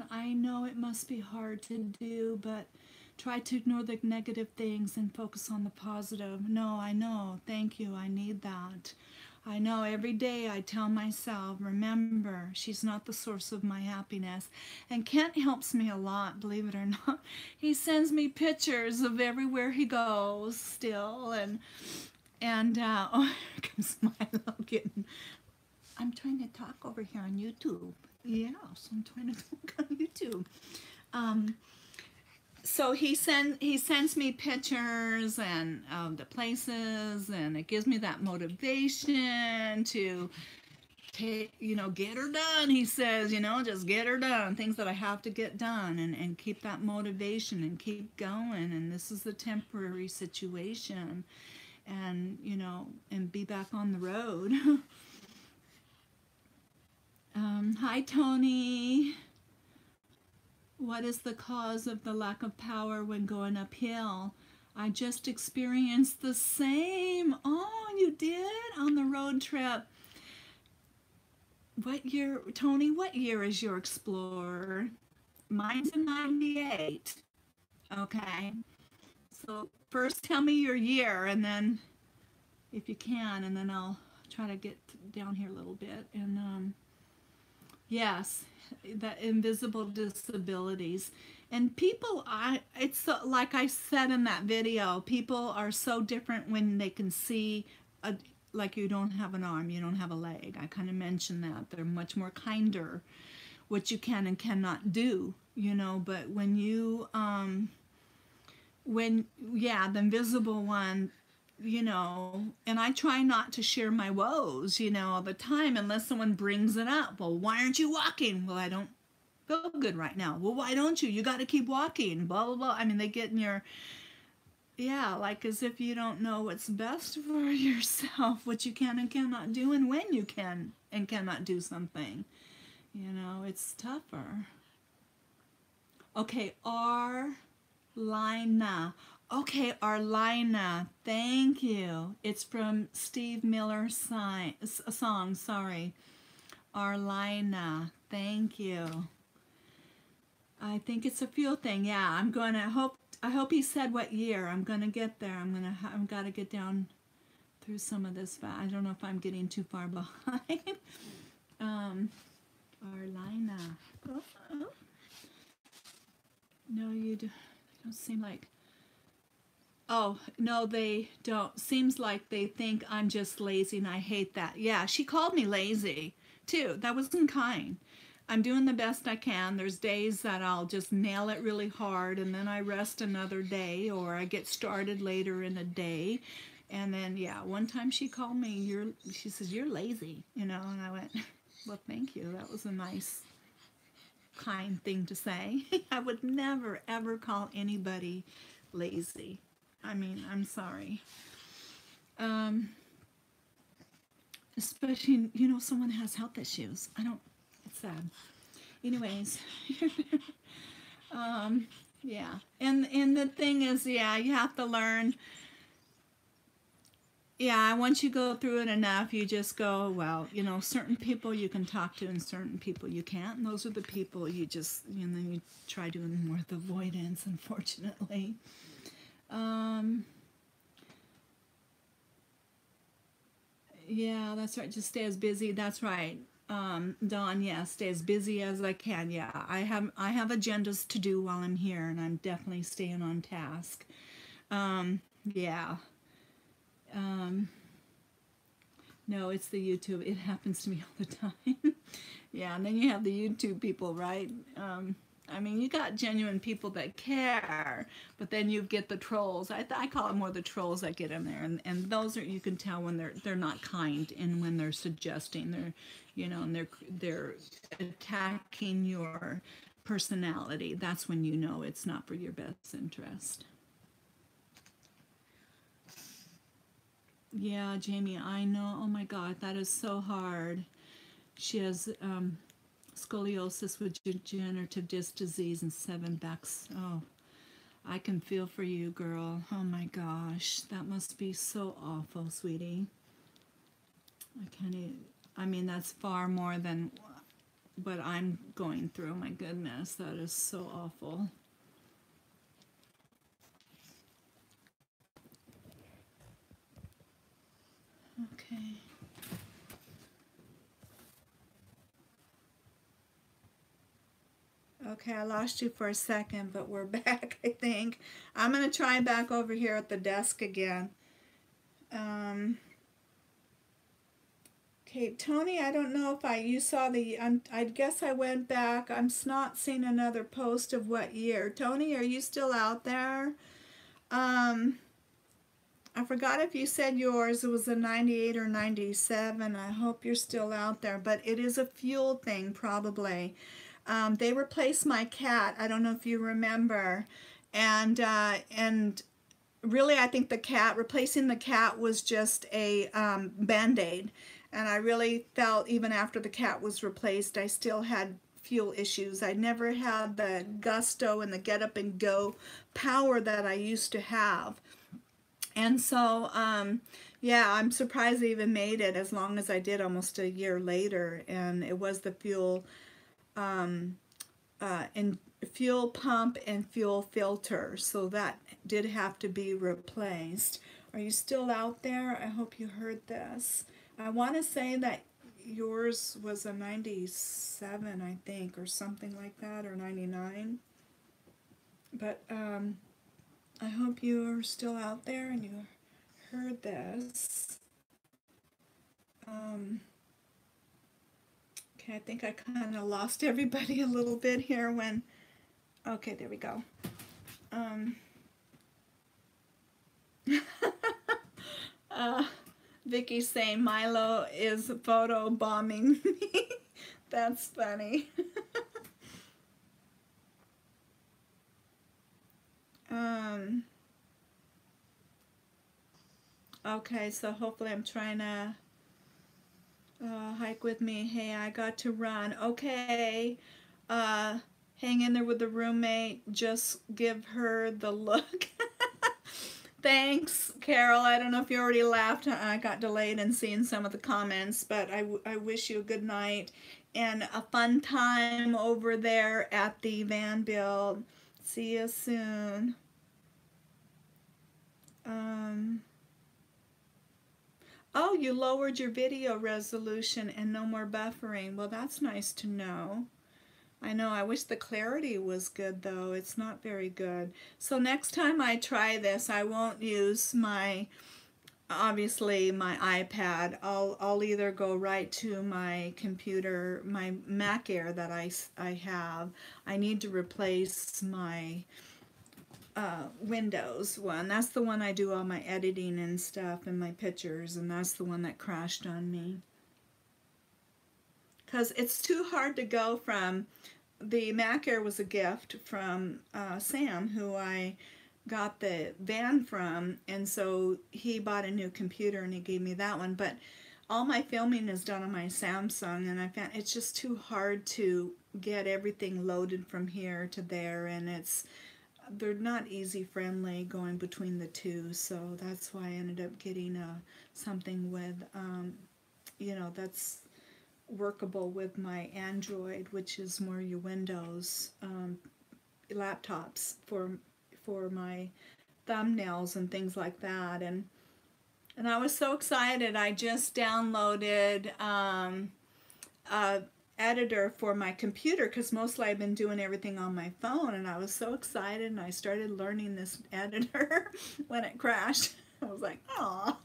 I know it must be hard to do, but try to ignore the negative things and focus on the positive. No, I know. Thank you. I need that. I know every day I tell myself, remember, she's not the source of my happiness. And Kent helps me a lot, believe it or not. He sends me pictures of everywhere he goes still, and oh, here comes Milo getting, I'm trying to talk over here on YouTube. Yeah, so I'm trying to talk on YouTube. So he sends me pictures and the places, and it gives me that motivation to take, get her done. He says, just get her done, things that I have to get done, and keep that motivation and keep going. And this is a temporary situation. And and be back on the road. Hi Tony. What is the cause of the lack of power when going uphill? I just experienced the same. Oh, you did? On the road trip. What year, Tony, what year is your Explorer? Mine's a 98. Okay. So first tell me your year, and then if you can, and then I'll try to get down here a little bit. And yes, that invisible disabilities. And people, it's so, like I said in that video, people are so different when they can see like you don't have an arm, you don't have a leg. I kind of mentioned that. They're much more kinder, what you can and cannot do, you know. But when you, yeah, the invisible one, you know, and I try not to share my woes, you know, all the time unless someone brings it up. Well, why aren't you walking? Well, I don't feel good right now. Well, why don't you? You got to keep walking, blah, blah, blah. I mean, they get in your, yeah, like as if you don't know what's best for yourself, what you can and cannot do, and when you can and cannot do something. You know, it's tougher. Okay, Arlina. Okay, Arlina. Thank you. It's from Steve Miller's song. Sorry. Arlina. Thank you. I think it's a fuel thing. Yeah, I'm going to hope. I hope he said what year. I'm going to get there. I've got to get down through some of this. I don't know if I'm getting too far behind. Arlina. Oh. No, you don't seem like. Oh, no, they don't. Seems like they think I'm just lazy, and I hate that. Yeah, she called me lazy, too. That wasn't kind. I'm doing the best I can. There's days that I'll just nail it really hard, and then I rest another day, or I get started later in the day. And then, yeah, one time she called me, she says, you're lazy, you know, and I went, well, thank you. That was a nice, kind thing to say. I would never, ever call anybody lazy. I mean, I'm sorry. Especially, you know, someone has health issues. It's sad. Anyways, yeah. And the thing is, yeah, you have to learn. Yeah, once you go through it enough, you just go, well, you know, certain people you can talk to and certain people you can't. And those are the people you just, you know, you try doing more with avoidance, unfortunately. Yeah, that's right. Just stay as busy. That's right. Dawn, yeah, stay as busy as I can. Yeah, I have agendas to do while I'm here, and I'm definitely staying on task. Yeah. Um, no, it's the YouTube. It happens to me all the time. Yeah, and then you have the YouTube people, right? I mean, you got genuine people that care, but then you get the trolls. I call it more the trolls that get in there, and those are, you can tell when they're not kind, and when they're suggesting, they're, you know, and they're attacking your personality. That's when you know it's not for your best interest. Yeah, Jamie, I know. Oh my God, that is so hard. She has scoliosis with degenerative disc disease and 7 backs. Oh, I can feel for you, girl. Oh my gosh, that must be so awful, sweetie. I can't even, I mean, that's far more than what I'm going through. My goodness, that is so awful. Okay. Okay, I lost you for a second, but we're back, I think. I'm going to try back over here at the desk again. Um, okay, Tony, I don't know if you saw I guess I went back. I'm not seeing another post of what year. Tony, are you still out there? Um, I forgot if you said yours. It was a 98 or 97. I hope you're still out there, but it is a fuel thing, probably. They replaced my cat. I don't know if you remember, and really, I think replacing the cat was just a band-aid. And I really felt even after the cat was replaced, I still had fuel issues. I never had the gusto and the get up and go power that I used to have. And so, yeah, I'm surprised I even made it as long as I did, almost a year later. And it was the fuel, and fuel pump and fuel filter. So that did have to be replaced. Are you still out there? I hope you heard this. I want to say that yours was a 97, I think, or something like that, or 99. But I hope you are still out there and you heard this. Um, okay, I think I kind of lost everybody a little bit here when, okay, there we go. Um, uh, Vicky's saying Milo is photo bombing me. That's funny. um, okay, so hopefully I'm trying to hike with me. Hey, I got to run. Okay. Uh, hang in there with the roommate. Just give her the look. Thanks, Carol. I don't know if you already laughed. I got delayed in seeing some of the comments, but I wish you a good night and a fun time over there at the van build. See you soon. Um, oh, you lowered your video resolution and no more buffering. Well, that's nice to know. I know, I wish the clarity was good though. It's not very good. So next time I try this, I won't use my, obviously my iPad. I'll either go right to my computer, my Mac Air that I have. I need to replace my Windows one. That's the one I do all my editing and stuff and my pictures, and that's the one that crashed on me. Because it's too hard to go from, the Mac Air was a gift from Sam, who I got the van from, and so he bought a new computer and he gave me that one. But all my filming is done on my Samsung, and I found it's just too hard to get everything loaded from here to there, and they're not easy friendly going between the two. So that's why I ended up getting something with that's workable with my Android, which is more your Windows laptops for my thumbnails and things like that. And I was so excited. I just downloaded a editor for my computer because mostly I've been doing everything on my phone, and I was so excited, and I started learning this editor when it crashed. I was like, oh,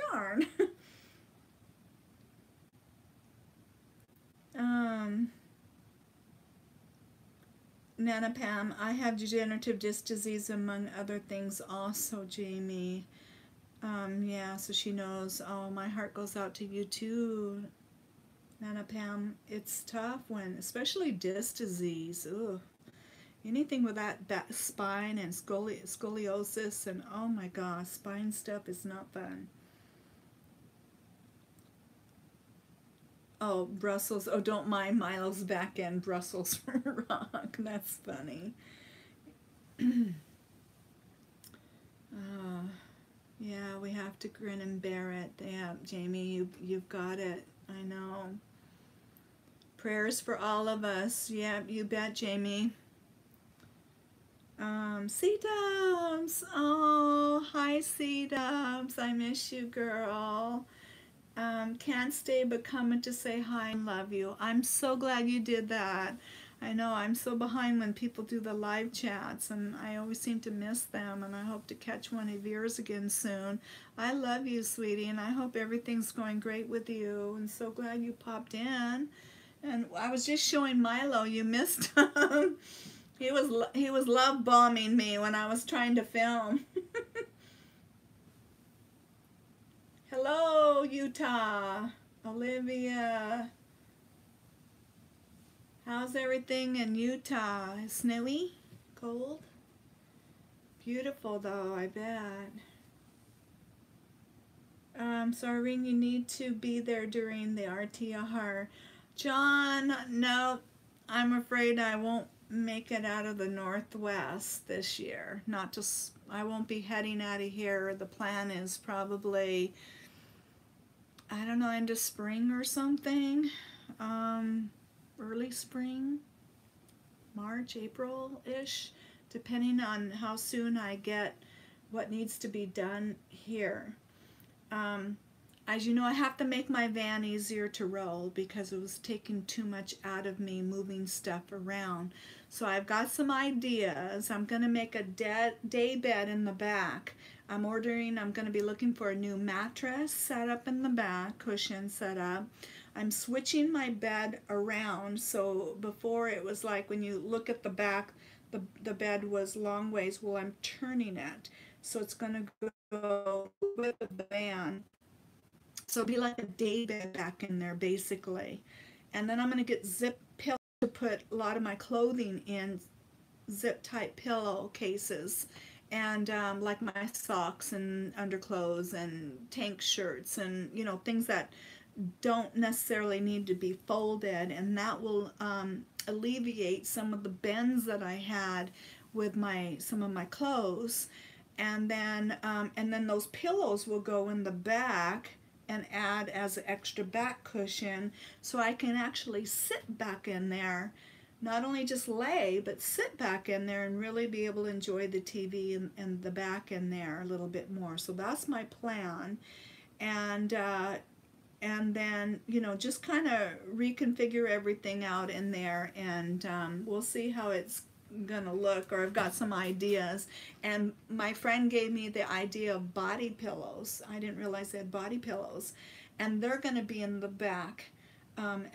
darn. um Nana Pam, I have degenerative disc disease among other things also, Jamie. Yeah, so she knows. Oh, my heart goes out to you too, Nana Pam. It's tough when, especially disc disease. Ugh. Anything with that spine and scoliosis, and oh my gosh, spine stuff is not fun. Oh, Brussels. Oh, don't mind Milo's back end Brussels rock. That's funny. uh, yeah, we have to grin and bear it. Yeah, Jamie, you've got it. I know. Prayers for all of us. Yeah, you bet, Jamie. C-Dubs. Oh, hi, C-Dubs. I miss you, girl. Can't stay but coming to say hi and love you. I'm so glad you did that. I know I'm so behind when people do the live chats, and I always seem to miss them, and I hope to catch one of yours again soon. I love you, sweetie, and I hope everything's going great with you, and so glad you popped in. And I was just showing Milo, you missed him. He was love bombing me when I was trying to film. Hello, Utah. Olivia. How's everything in Utah? Snowy? Cold? Beautiful though, I bet. So Irene, you need to be there during the RTR. John, no, I'm afraid I won't make it out of the Northwest this year. Not just, I won't be heading out of here. The plan is probably, I don't know, into spring or something. Early spring, March, April-ish, depending on how soon I get what needs to be done here. As you know, I have to make my van easier to roll because it was taking too much out of me moving stuff around. So I've got some ideas. I'm going to make a day bed in the back I'm going to be looking for a new mattress set up in the back, cushion set up. I'm switching my bed around. So before it was like when you look at the back, the bed was long ways. Well, I'm turning it. So it's going to go with the van. So it'll be like a day bed back in there basically. And then I'm going to get zip pillows to put a lot of my clothing in, zip type pillow cases, and like my socks and underclothes and tank shirts and things that don't necessarily need to be folded, and that will alleviate some of the bends that I had with my some of my clothes. And then those pillows will go in the back and add as an extra back cushion, so I can actually sit back in there, not only just lay, but sit back in there and really be able to enjoy the TV and the back in there a little bit more. So that's my plan. And then just kind of reconfigure everything out in there, and we'll see how it's gonna look. Or I've got some ideas, and my friend gave me the idea of body pillows. I didn't realize they had body pillows, and they're gonna be in the back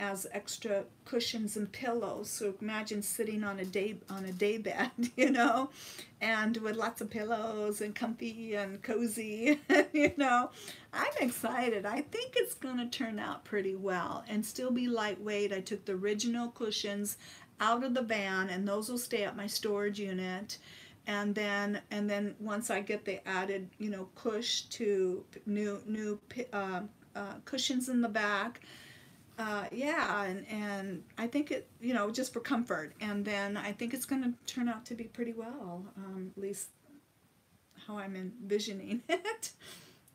as extra cushions and pillows. So imagine sitting on a day bed, and with lots of pillows and comfy and cozy. I'm excited. I think it's gonna turn out pretty well and still be lightweight. I took the original cushions out of the van, and those will stay at my storage unit. And then once I get the added, cush to new cushions in the back, yeah, and I think it, just for comfort. And then I think it's going to turn out to be pretty well, at least how I'm envisioning it.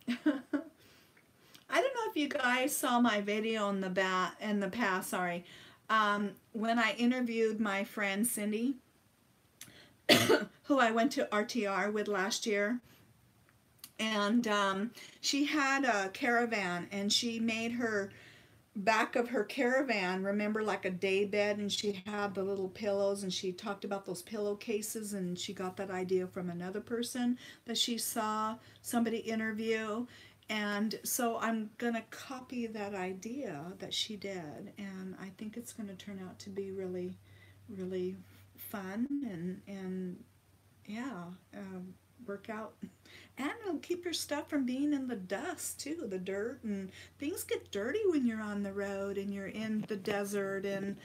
I don't know if you guys saw my video in the past, sorry, when I interviewed my friend Cindy, who I went to RTR with last year. And she had a caravan, and she made her back of her caravan, remember, like a day bed, and she had the little pillows, and she talked about those pillowcases, and she got that idea from another person that she saw somebody interview. And so I'm gonna copy that idea that she did, and I think it's gonna turn out to be really, really fun, and yeah, work out. And it'll keep your stuff from being in the dust too, the dirt, and things get dirty when you're on the road and you're in the desert. And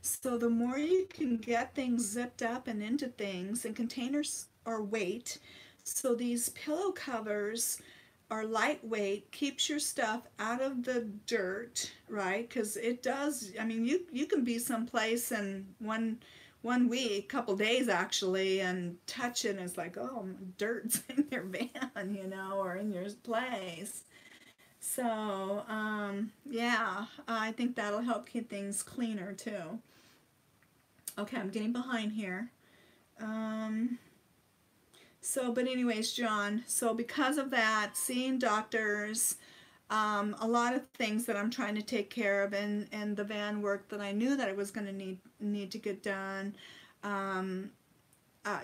so the more you can get things zipped up and into things, and containers are weight, so these pillow covers are lightweight, keeps your stuff out of the dirt, right? Because it does, I mean, you can be someplace and one week, couple days actually, and touch it, and it's like, oh, dirt's in your van, or in your place. So, yeah, I think that'll help keep things cleaner too. Okay, I'm getting behind here. Um, but anyways, John, so because of that, seeing doctors, a lot of things that I'm trying to take care of, and the van work that I knew that I was going to need to get done. Um,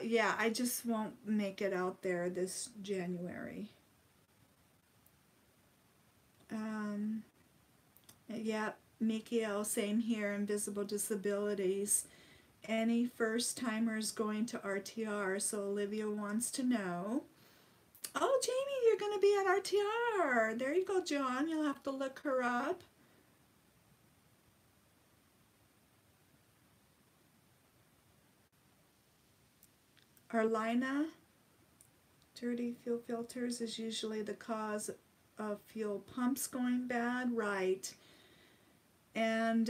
yeah, I just won't make it out there this January. Um, yeah, Mikio, same here. Invisible disabilities. Any first timers going to RTR? So Olivia wants to know. Oh, Jamie, you're going to be at RTR. There you go, John. You'll have to look her up. Arlina, dirty fuel filters is usually the cause of fuel pumps going bad, right? And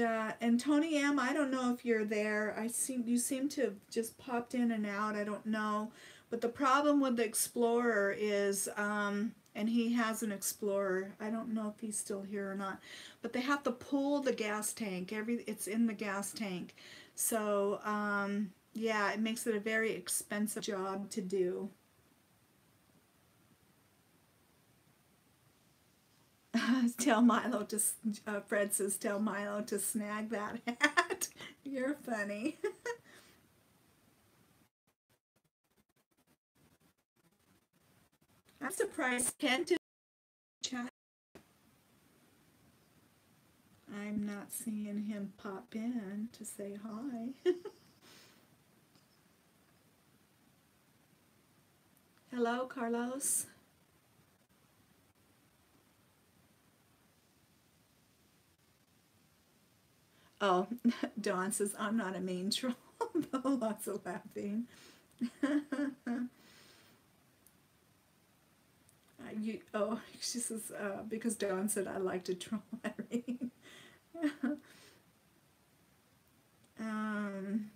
Tony M, I don't know if you're there. You seem to have just popped in and out. I don't know, but the problem with the Explorer is, and he has an Explorer. I don't know if he's still here or not, but they have to pull the gas tank. It's in the gas tank, so yeah, it makes it a very expensive job to do. Tell Milo to, Fred says, tell Milo to snag that hat. You're funny. I'm surprised Kent didn't chat. I'm not seeing him pop in to say hi. Hello, Carlos. Oh, Dawn says, I'm not a mean troll. Lots of laughing. She says, because Dawn said I like to troll Irene. um,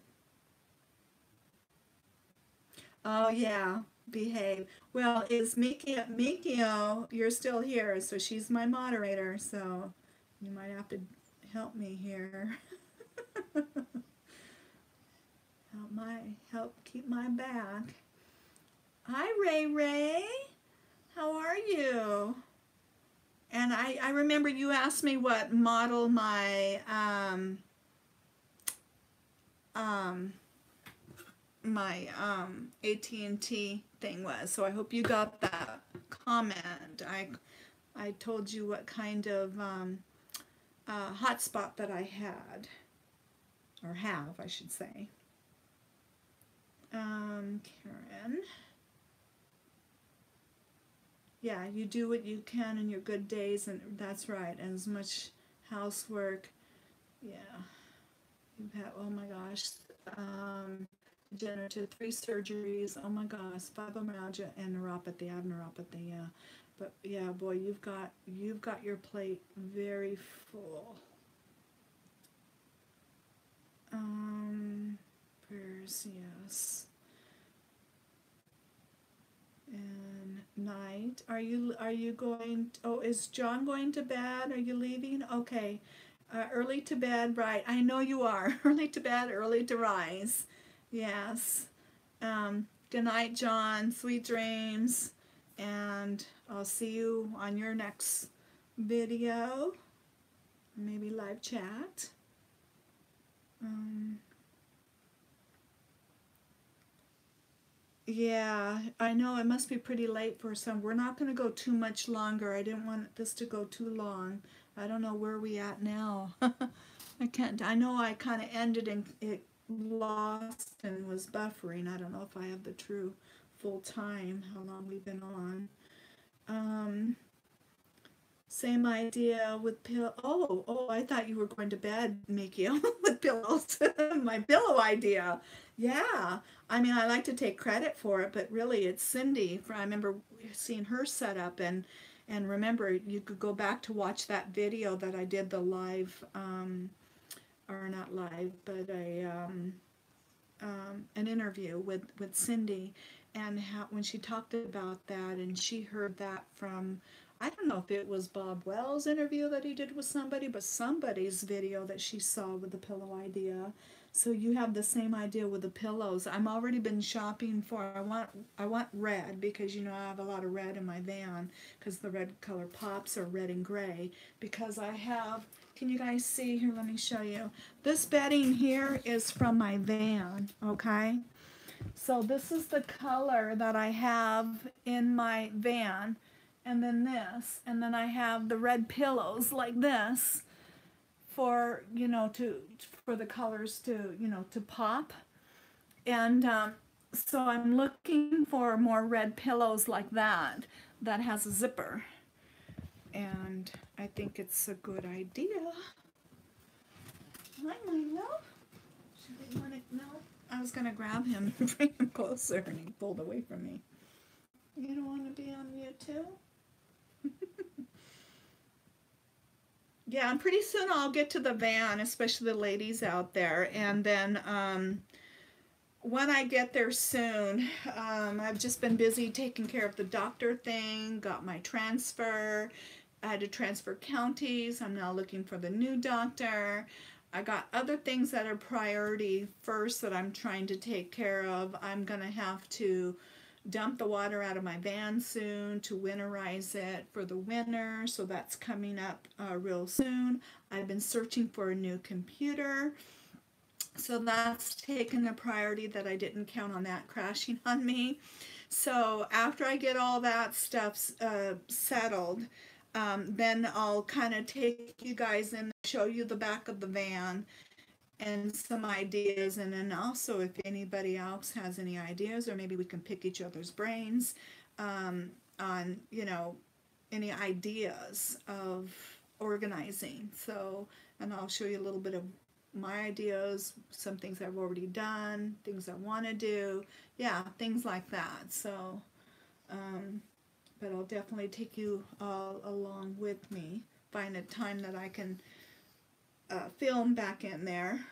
oh, yeah, behave. Well, is Mikio, you're still here, so she's my moderator, so you might have to help me here. help keep my back. Hi, Ray Ray. How are you? And I remember you asked me what model my AT&T thing was. So I hope you got that comment. I told you what kind of hotspot that I had, or have, I should say. Karen. Yeah, you do what you can in your good days, and that's right. And as much housework, yeah. You've had, oh my gosh, degenerative, 3 surgeries, oh my gosh, fibromyalgia and neuropathy. I have neuropathy, yeah. But yeah, boy, you've got your plate very full. Prayers, yes. And night. Are you going? Oh, is John going to bed? Are you leaving? Okay. Early to bed, right? I know you are. Early to bed, early to rise. Yes. Good night, John. Sweet dreams. And I'll see you on your next video. Maybe live chat. Yeah, I know it must be pretty late for some. We're not going to go too much longer. I didn't want this to go too long. I don't know where we at now. I can't. I know I kind of ended and it lost and was buffering. I don't know if I have the true full time, how long we've been on. Same idea with pill. Oh, I thought you were going to bed, Mickey, with pillows. My pillow idea. Yeah. I mean, I like to take credit for it, but really it's Cindy. I remember seeing her set up, and remember, you could go back to watch that video that I did, the live, or not live, but an interview with Cindy, and how when she talked about that, and she heard that from, I don't know if it was Bob Wells' interview that he did with somebody, but somebody's video that she saw with the pillow idea. So you have the same idea with the pillows. I'm already been shopping for, I want red, because you know I have a lot of red in my van, because the red color pops are red and gray, because I have, can you guys see here, let me show you. This bedding here is from my van, okay? So this is the color that I have in my van, and then this, and then I have the red pillows like this for, you know, for the colors to, you know, to pop. And so I'm looking for more red pillows like that has a zipper, and I think it's a good idea. Hi, my love. Should we want to? No, I was gonna grab him and bring him closer, and he pulled away from me. You don't want to be on mute too? Yeah, and pretty soon I'll get to the van, especially the ladies out there, and then when I get there soon, I've just been busy taking care of the doctor thing, got my transfer. I had to transfer counties. I'm now looking for the new doctor. I got other things that are priority first that I'm trying to take care of. I'm going to have to dump the water out of my van soon to winterize it for the winter, so that's coming up real soon. I've been searching for a new computer, so that's taken a priority that I didn't count on that crashing on me. So after I get all that stuff settled, then I'll kind of take you guys in, show you the back of the van and some ideas, and then also if anybody else has any ideas, or maybe we can pick each other's brains on, you know, any ideas of organizing. So, and I'll show you a little bit of my ideas, some things I've already done, things I want to do, yeah, things like that. So, but I'll definitely take you all along with me. Find a time that I can film back in there.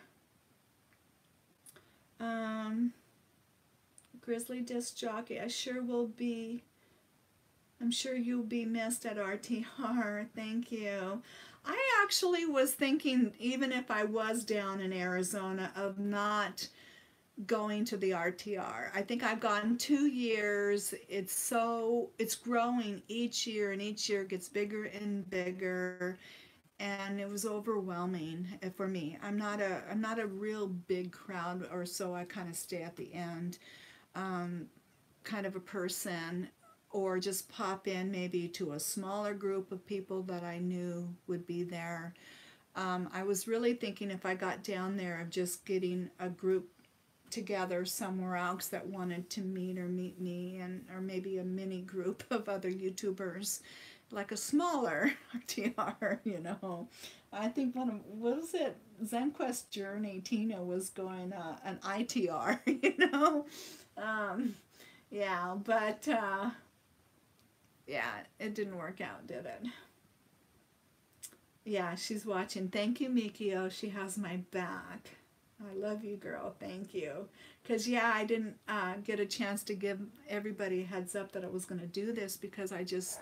Grizzly disc jockey, I'm sure you'll be missed at RTR. Thank you. I actually was thinking, even if I was down in Arizona, of not going to the RTR. I think I've gone 2 years. It's growing each year, and each year gets bigger and bigger, and it was overwhelming for me. I'm not a real big crowd, or so I kind of stay at the end, kind of a person, or just pop in maybe to a smaller group of people that I knew would be there. I was really thinking, if I got down there, of just getting a group together somewhere else that wanted to meet me, and or maybe a mini group of other YouTubers, like a smaller RTR, you know. I think what was it, ZenQuest Journey, Tina was going an ITR, you know. Yeah, but yeah, it didn't work out, did it? Yeah, she's watching. Thank you, Mikio. She has my back. I love you, girl. Thank you. Because, yeah, I didn't get a chance to give everybody a heads up that I was going to do this, because I just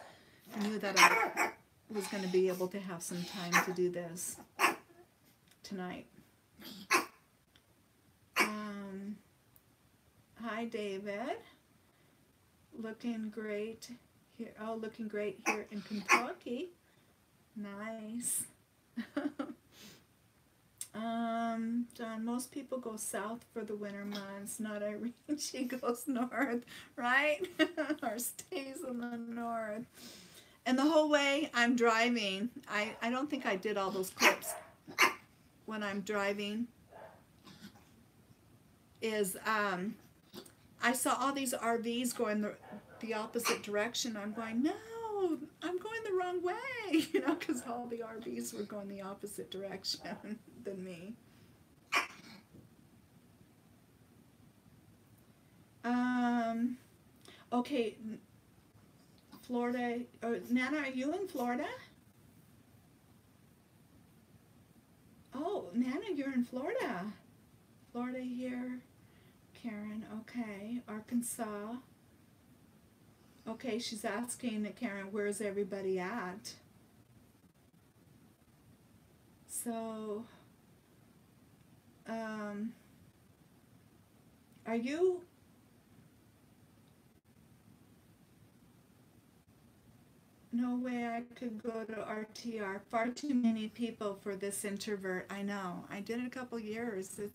knew that I was going to be able to have some time to do this tonight. Hi, David. Looking great here. Oh, looking great here in Kentucky. Nice. John, most people go south for the winter months. Not Irene. She goes north, right? Or stays in the north. And the whole way I'm driving, I don't think I did all those clips when I'm driving, is I saw all these RVs going the opposite direction. I'm going, no, I'm going the wrong way, you know, because all the RVs were going the opposite direction than me. Okay, Florida. Nana, are you in Florida? Oh, Nana, you're in Florida. Florida here. Karen, okay. Arkansas. Okay, she's asking, Karen, where's everybody at? So, are you... No way I could go to RTR. Far too many people for this introvert. I know. I did it a couple years. It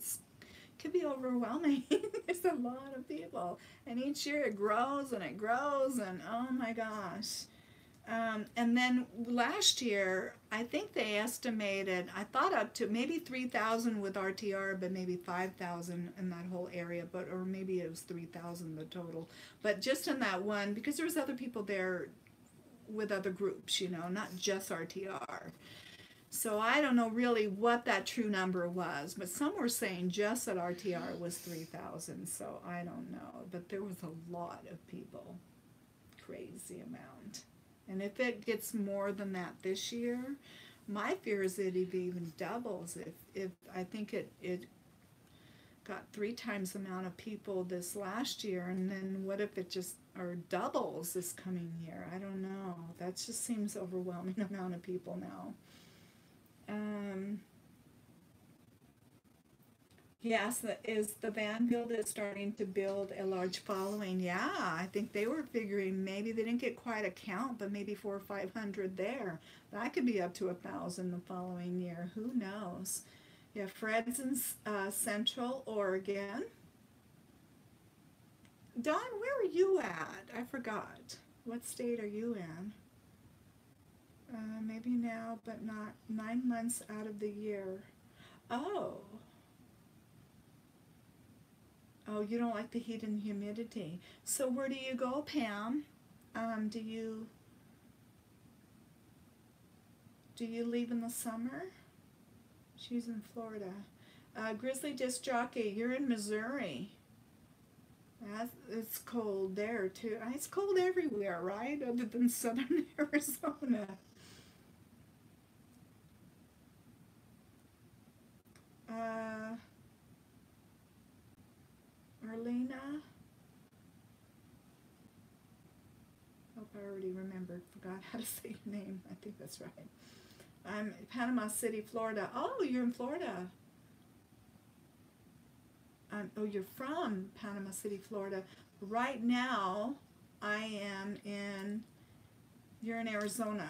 could be overwhelming. There's a lot of people. And each year it grows and it grows, and oh my gosh. And then last year, I think they estimated, I thought up to maybe 3,000 with RTR, but maybe 5,000 in that whole area, or maybe it was 3,000 the total. But just in that one, because there was other people there with other groups, you know, not just RTR. So I don't know really what that true number was, but some were saying just at RTR was 3,000, so I don't know. But there was a lot of people, crazy amount. And if it gets more than that this year, my fear is that it even doubles. If I think it got 3 times the amount of people this last year, and then what if it just or doubles this coming year? I don't know. That just seems overwhelming amount of people now. Yes, the Vanfield is starting to build a large following. Yeah, I think they were figuring maybe they didn't get quite a count, but maybe 400 or 500 there. That could be up to 1,000 the following year. Who knows? Yeah, Fred's in Central Oregon. Don, where are you at? I forgot. What state are you in? Maybe now, but not 9 months out of the year. Oh, oh, you don't like the heat and humidity. So where do you go, Pam? Do you leave in the summer? She's in Florida. Grizzly disc jockey, you're in Missouri. It's cold there too. It's cold everywhere, right? Other than southern Arizona. Uh, Arlena. Hope I already remembered. Forgot how to say your name. I think that's right. I'm Panama City, Florida. Oh, you're in Florida. Oh, you're from Panama City, Florida. Right now, I am in. You're in Arizona.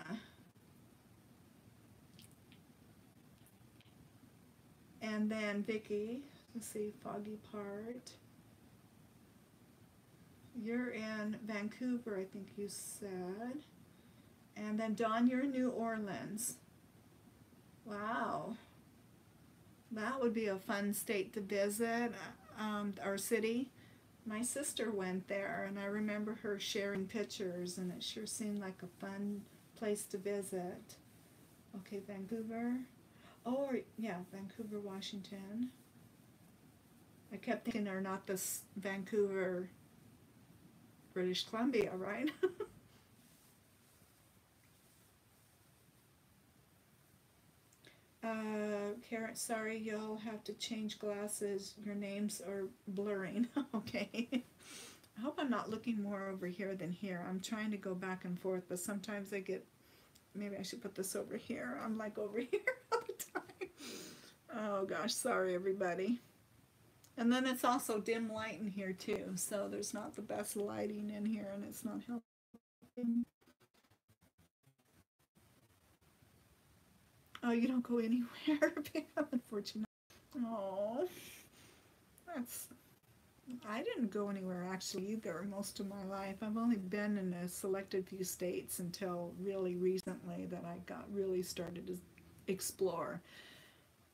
And then Vicky, let's see, foggy part. You're in Vancouver, I think you said. And then Dawn, you're in New Orleans. Wow. That would be a fun state to visit, our city. My sister went there, and I remember her sharing pictures, and it sure seemed like a fun place to visit. Okay, Vancouver. Oh, yeah, Vancouver, Washington. I kept thinking they're not this Vancouver, British Columbia, right? Karen, sorry, you'll have to change glasses. Your names are blurring. Okay. I hope I'm not looking more over here than here. I'm trying to go back and forth, but sometimes I get, maybe I should put this over here. I'm like over here all the time. Oh gosh, sorry everybody. And then it's also dim light in here too, so there's not the best lighting in here and it's not helping. Oh, you don't go anywhere, Pam, unfortunately. Oh, that's. I didn't go anywhere actually either most of my life. I've only been in a selected few states until really recently that I got really started to explore.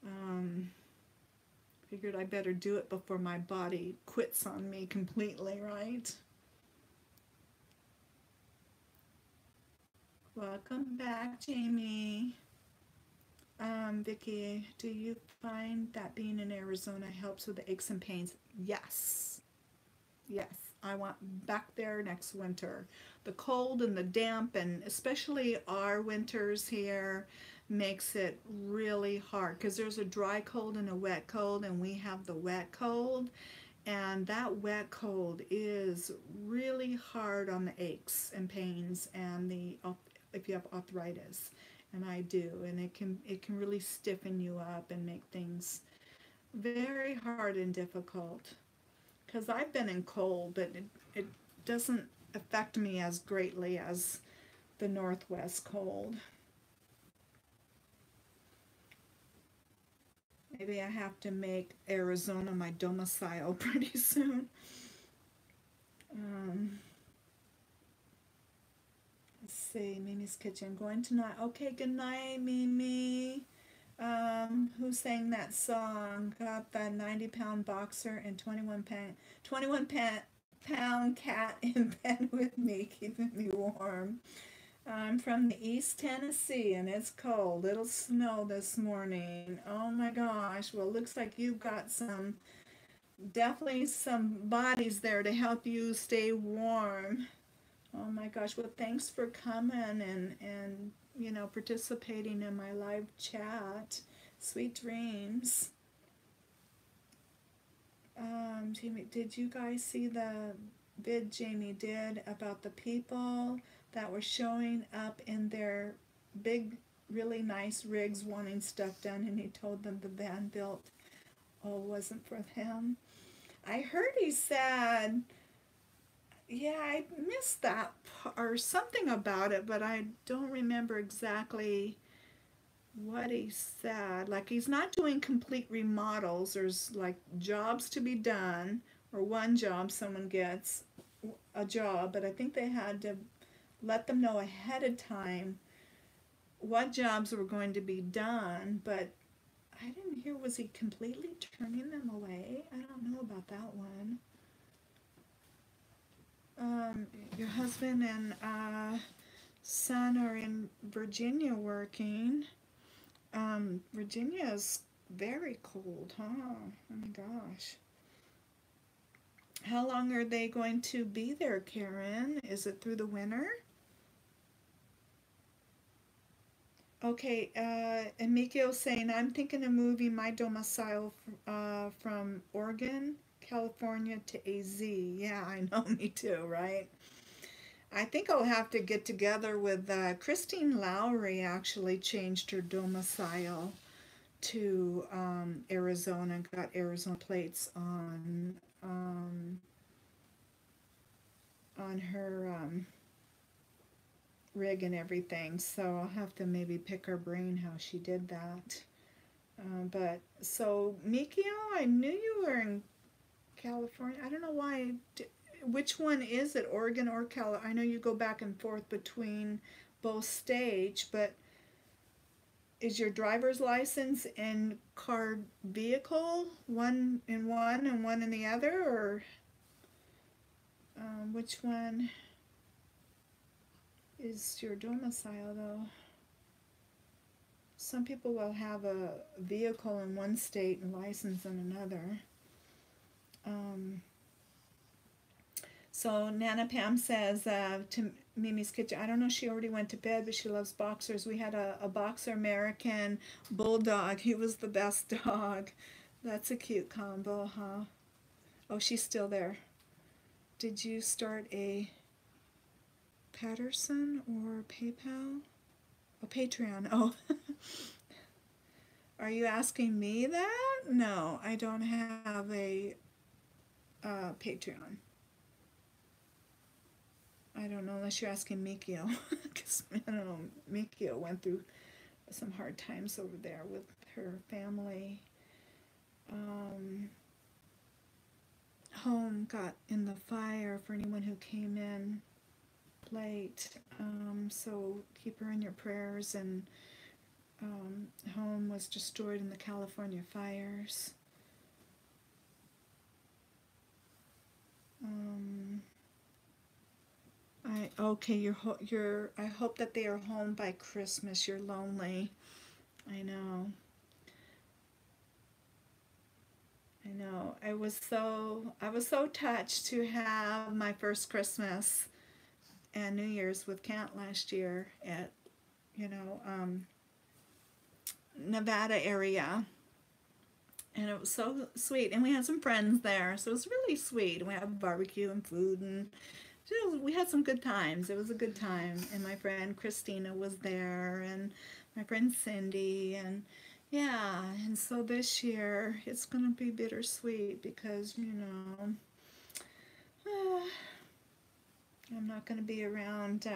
Um, Figured I better do it before my body quits on me completely, right? Welcome back, Jamie. Vicky, do you find that being in Arizona helps with the aches and pains? Yes. Yes. I want back there next winter. The cold and the damp, and especially our winters here, makes it really hard because there's a dry cold and a wet cold, and we have the wet cold. And that wet cold is really hard on the aches and pains and the if you have arthritis, and I do, and it can really stiffen you up and make things very hard and difficult. Because I've been in cold, but it doesn't affect me as greatly as the Northwest cold. Maybe I have to make Arizona my domicile pretty soon. Um, let's see, Mimi's Kitchen. Going tonight. Okay, good night, Mimi. Who sang that song? Got the 90-pound boxer and 21 pound cat in bed with me, keeping me warm. I'm from the East Tennessee and it's cold. It'll snow this morning. Oh my gosh. Well, looks like you've got definitely some bodies there to help you stay warm. Oh my gosh. Well, thanks for coming and participating in my live chat. Sweet dreams. Jamie, did you guys see the vid Jamie did about the people that were showing up in their big, really nice rigs wanting stuff done, and he told them the van built, oh, wasn't for them? I heard he said, yeah, I missed that or something about it, but I don't remember exactly what he said. Like, he's not doing complete remodels. There's like jobs to be done, or one job someone gets a job, but I think they had to let them know ahead of time what jobs were going to be done, but I didn't hear, was he completely turning them away? I don't know about that one. Your husband and son are in Virginia working. Virginia is very cold, huh? Oh my gosh. How long are they going to be there, Karen? Is it through the winter? Okay, and Mikio's saying, I'm thinking of moving my domicile from Oregon, California to AZ. Yeah, I know, me too, right? I think I'll have to get together with Christine Lowry actually changed her domicile to Arizona, got Arizona plates on her rig and everything, so I'll have to maybe pick her brain how she did that. But so Mikio, I knew you were in California. I don't know why. Which one is it, Oregon or Cal? I know you go back and forth between both states, but is your driver's license and car vehicle one in one and one in the other, or which one is your domicile though? Some people will have a vehicle in one state and license in another. So Nana Pam says to Mimi's Kitchen, I don't know if she already went to bed, but she loves boxers. We had a boxer American bulldog. He was the best dog. That's a cute combo, huh? Oh, she's still there. Did you start a Patterson or PayPal? A Patreon. Oh. Are you asking me that? No, I don't have a Patreon. I don't know unless you're asking Mikio, because I don't know, Mikio went through some hard times over there with her family. Home got in the fire for anyone who came in late, so keep her in your prayers. And home was destroyed in the California fires. I hope that they are home by Christmas. You're lonely. I know. I was so touched to have my first Christmas and New Year's with Kent last year at, Nevada area. And it was so sweet. And we had some friends there, so it was really sweet. We had barbecue and food, and we had some good times. It was a good time. And my friend Christina was there, and my friend Cindy, and yeah. And so this year it's going to be bittersweet because, I'm not going to be around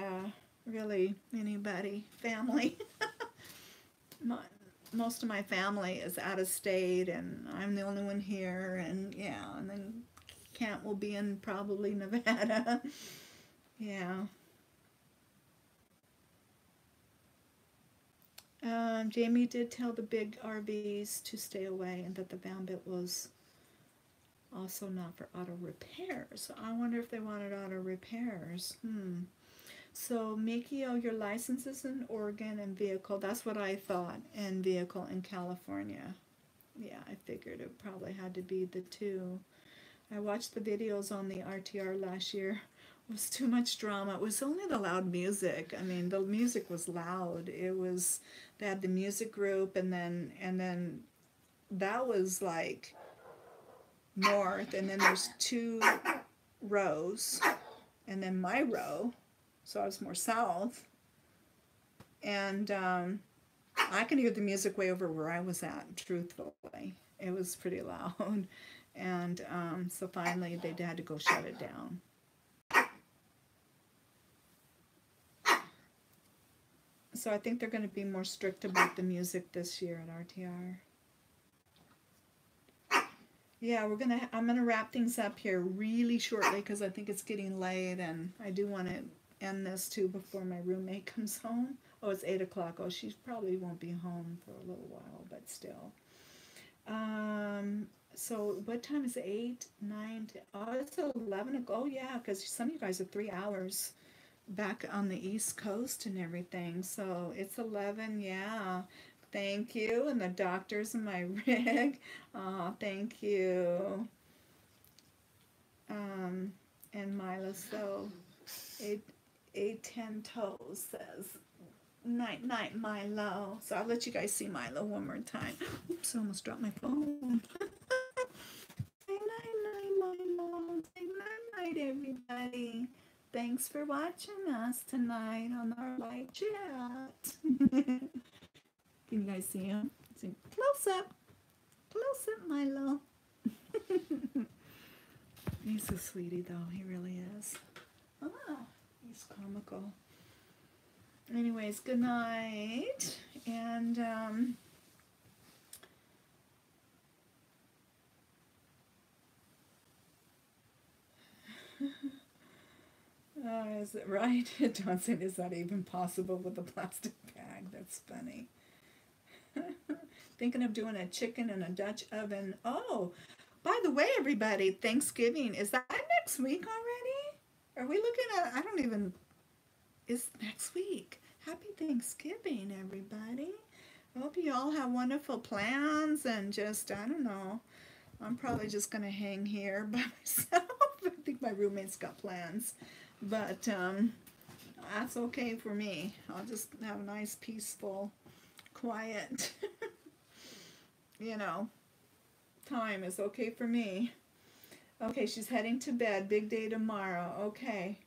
really anybody, family. Most of my family is out of state, and I'm the only one here, and yeah, and then Kent will be in probably Nevada. Yeah. Jamie did tell the big RVs to stay away, and that the Bambit was also not for auto repairs. So I wonder if they wanted auto repairs. So Mikio, your license is in Oregon and vehicle. That's what I thought. And vehicle in California. Yeah, I figured it probably had to be the two. I watched the videos on the RTR last year. It was too much drama. It was only the loud music. I mean, the music was loud. They had the music group, and then that was like north, and then there's two rows, and then my row. So I was more south, and I can hear the music way over where I was at, truthfully. It was pretty loud, and so finally they had to go shut it down. So I think they're going to be more strict about the music this year at RTR. Yeah, I'm gonna wrap things up here really shortly because I think it's getting late, and I do want to end this too before my roommate comes home. Oh, it's 8 o'clock. Oh, she probably won't be home for a little while, but still. Um, so what time is it? 8, 9, 10? Oh, it's 11 o'clock. Oh, yeah, because some of you guys are 3 hours back on the East Coast and everything. So it's 11, yeah. Thank you. And the doctor's in my rig. Oh, thank you. Um, and Milo, so 810 toes says, night, night, Milo. So I'll let you guys see Milo one more time. Oops, I almost dropped my phone. Say night, night, Milo. Say night, night, everybody. Thanks for watching us tonight on our live chat. Can you guys see him? See, close up, Milo. He's a sweetie, though. He really is. Ah, he's comical. Anyways, good night. And, is it right? Johnson, is that even possible with a plastic bag? That's funny. Thinking of doing a chicken in a Dutch oven. Oh, by the way, everybody, Thanksgiving, is that next week already? Are we looking at, I don't even, it's next week. Happy Thanksgiving, everybody. I hope you all have wonderful plans and just, I don't know, I'm probably just going to hang here by myself. I think my roommate's got plans. But that's okay for me. I'll just have a nice, peaceful, quiet, you know, time is okay for me. Okay, she's heading to bed. Big day tomorrow. Okay.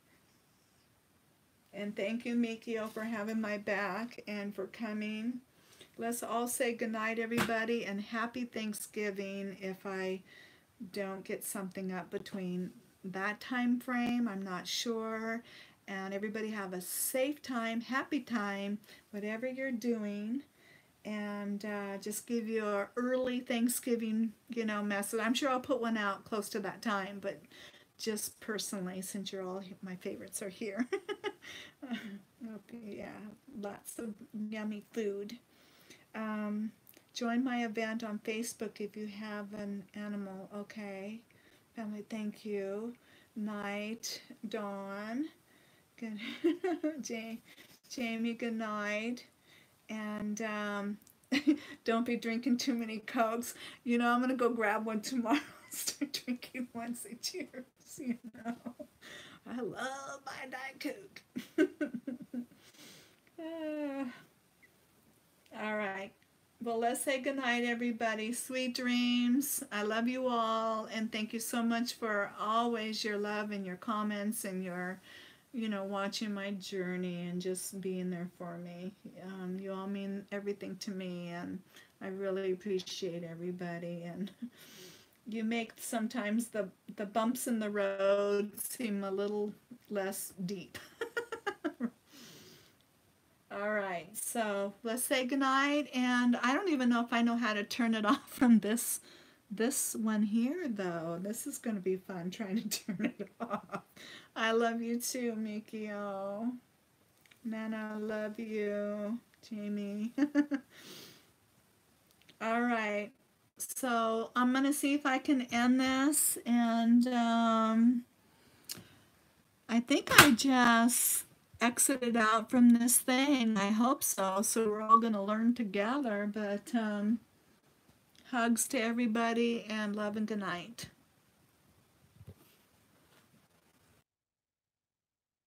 And thank you, Mikio, for having my back and for coming. Let's all say goodnight, everybody, and happy Thanksgiving. If I don't get something up between that time frame, I'm not sure. And everybody have a safe time, happy time, whatever you're doing. And just give you an early Thanksgiving, message. I'm sure I'll put one out close to that time, but just personally, since you're all my favorites are here. Okay, yeah, lots of yummy food. Join my event on Facebook if you have an animal. Okay, family, thank you. Night, Dawn. Good. Jamie, good night. And don't be drinking too many Cokes. I'm going to go grab one tomorrow and start drinking one. Say cheers, I love my Diet Coke. All right. Well, let's say goodnight, everybody. Sweet dreams. I love you all. And thank you so much for always your love and your comments and your watching my journey and just being there for me. You all mean everything to me, and I really appreciate everybody. And you make sometimes the bumps in the road seem a little less deep. All right, so let's say goodnight. And I don't even know if I know how to turn it off from this one here, though. This is going to be fun trying to turn it off. I love you too, Mikio. Nana, love you. Jamie. All right. So I'm going to see if I can end this. And I think I just exited out from this thing. I hope so. So we're all going to learn together. But hugs to everybody and love and good night.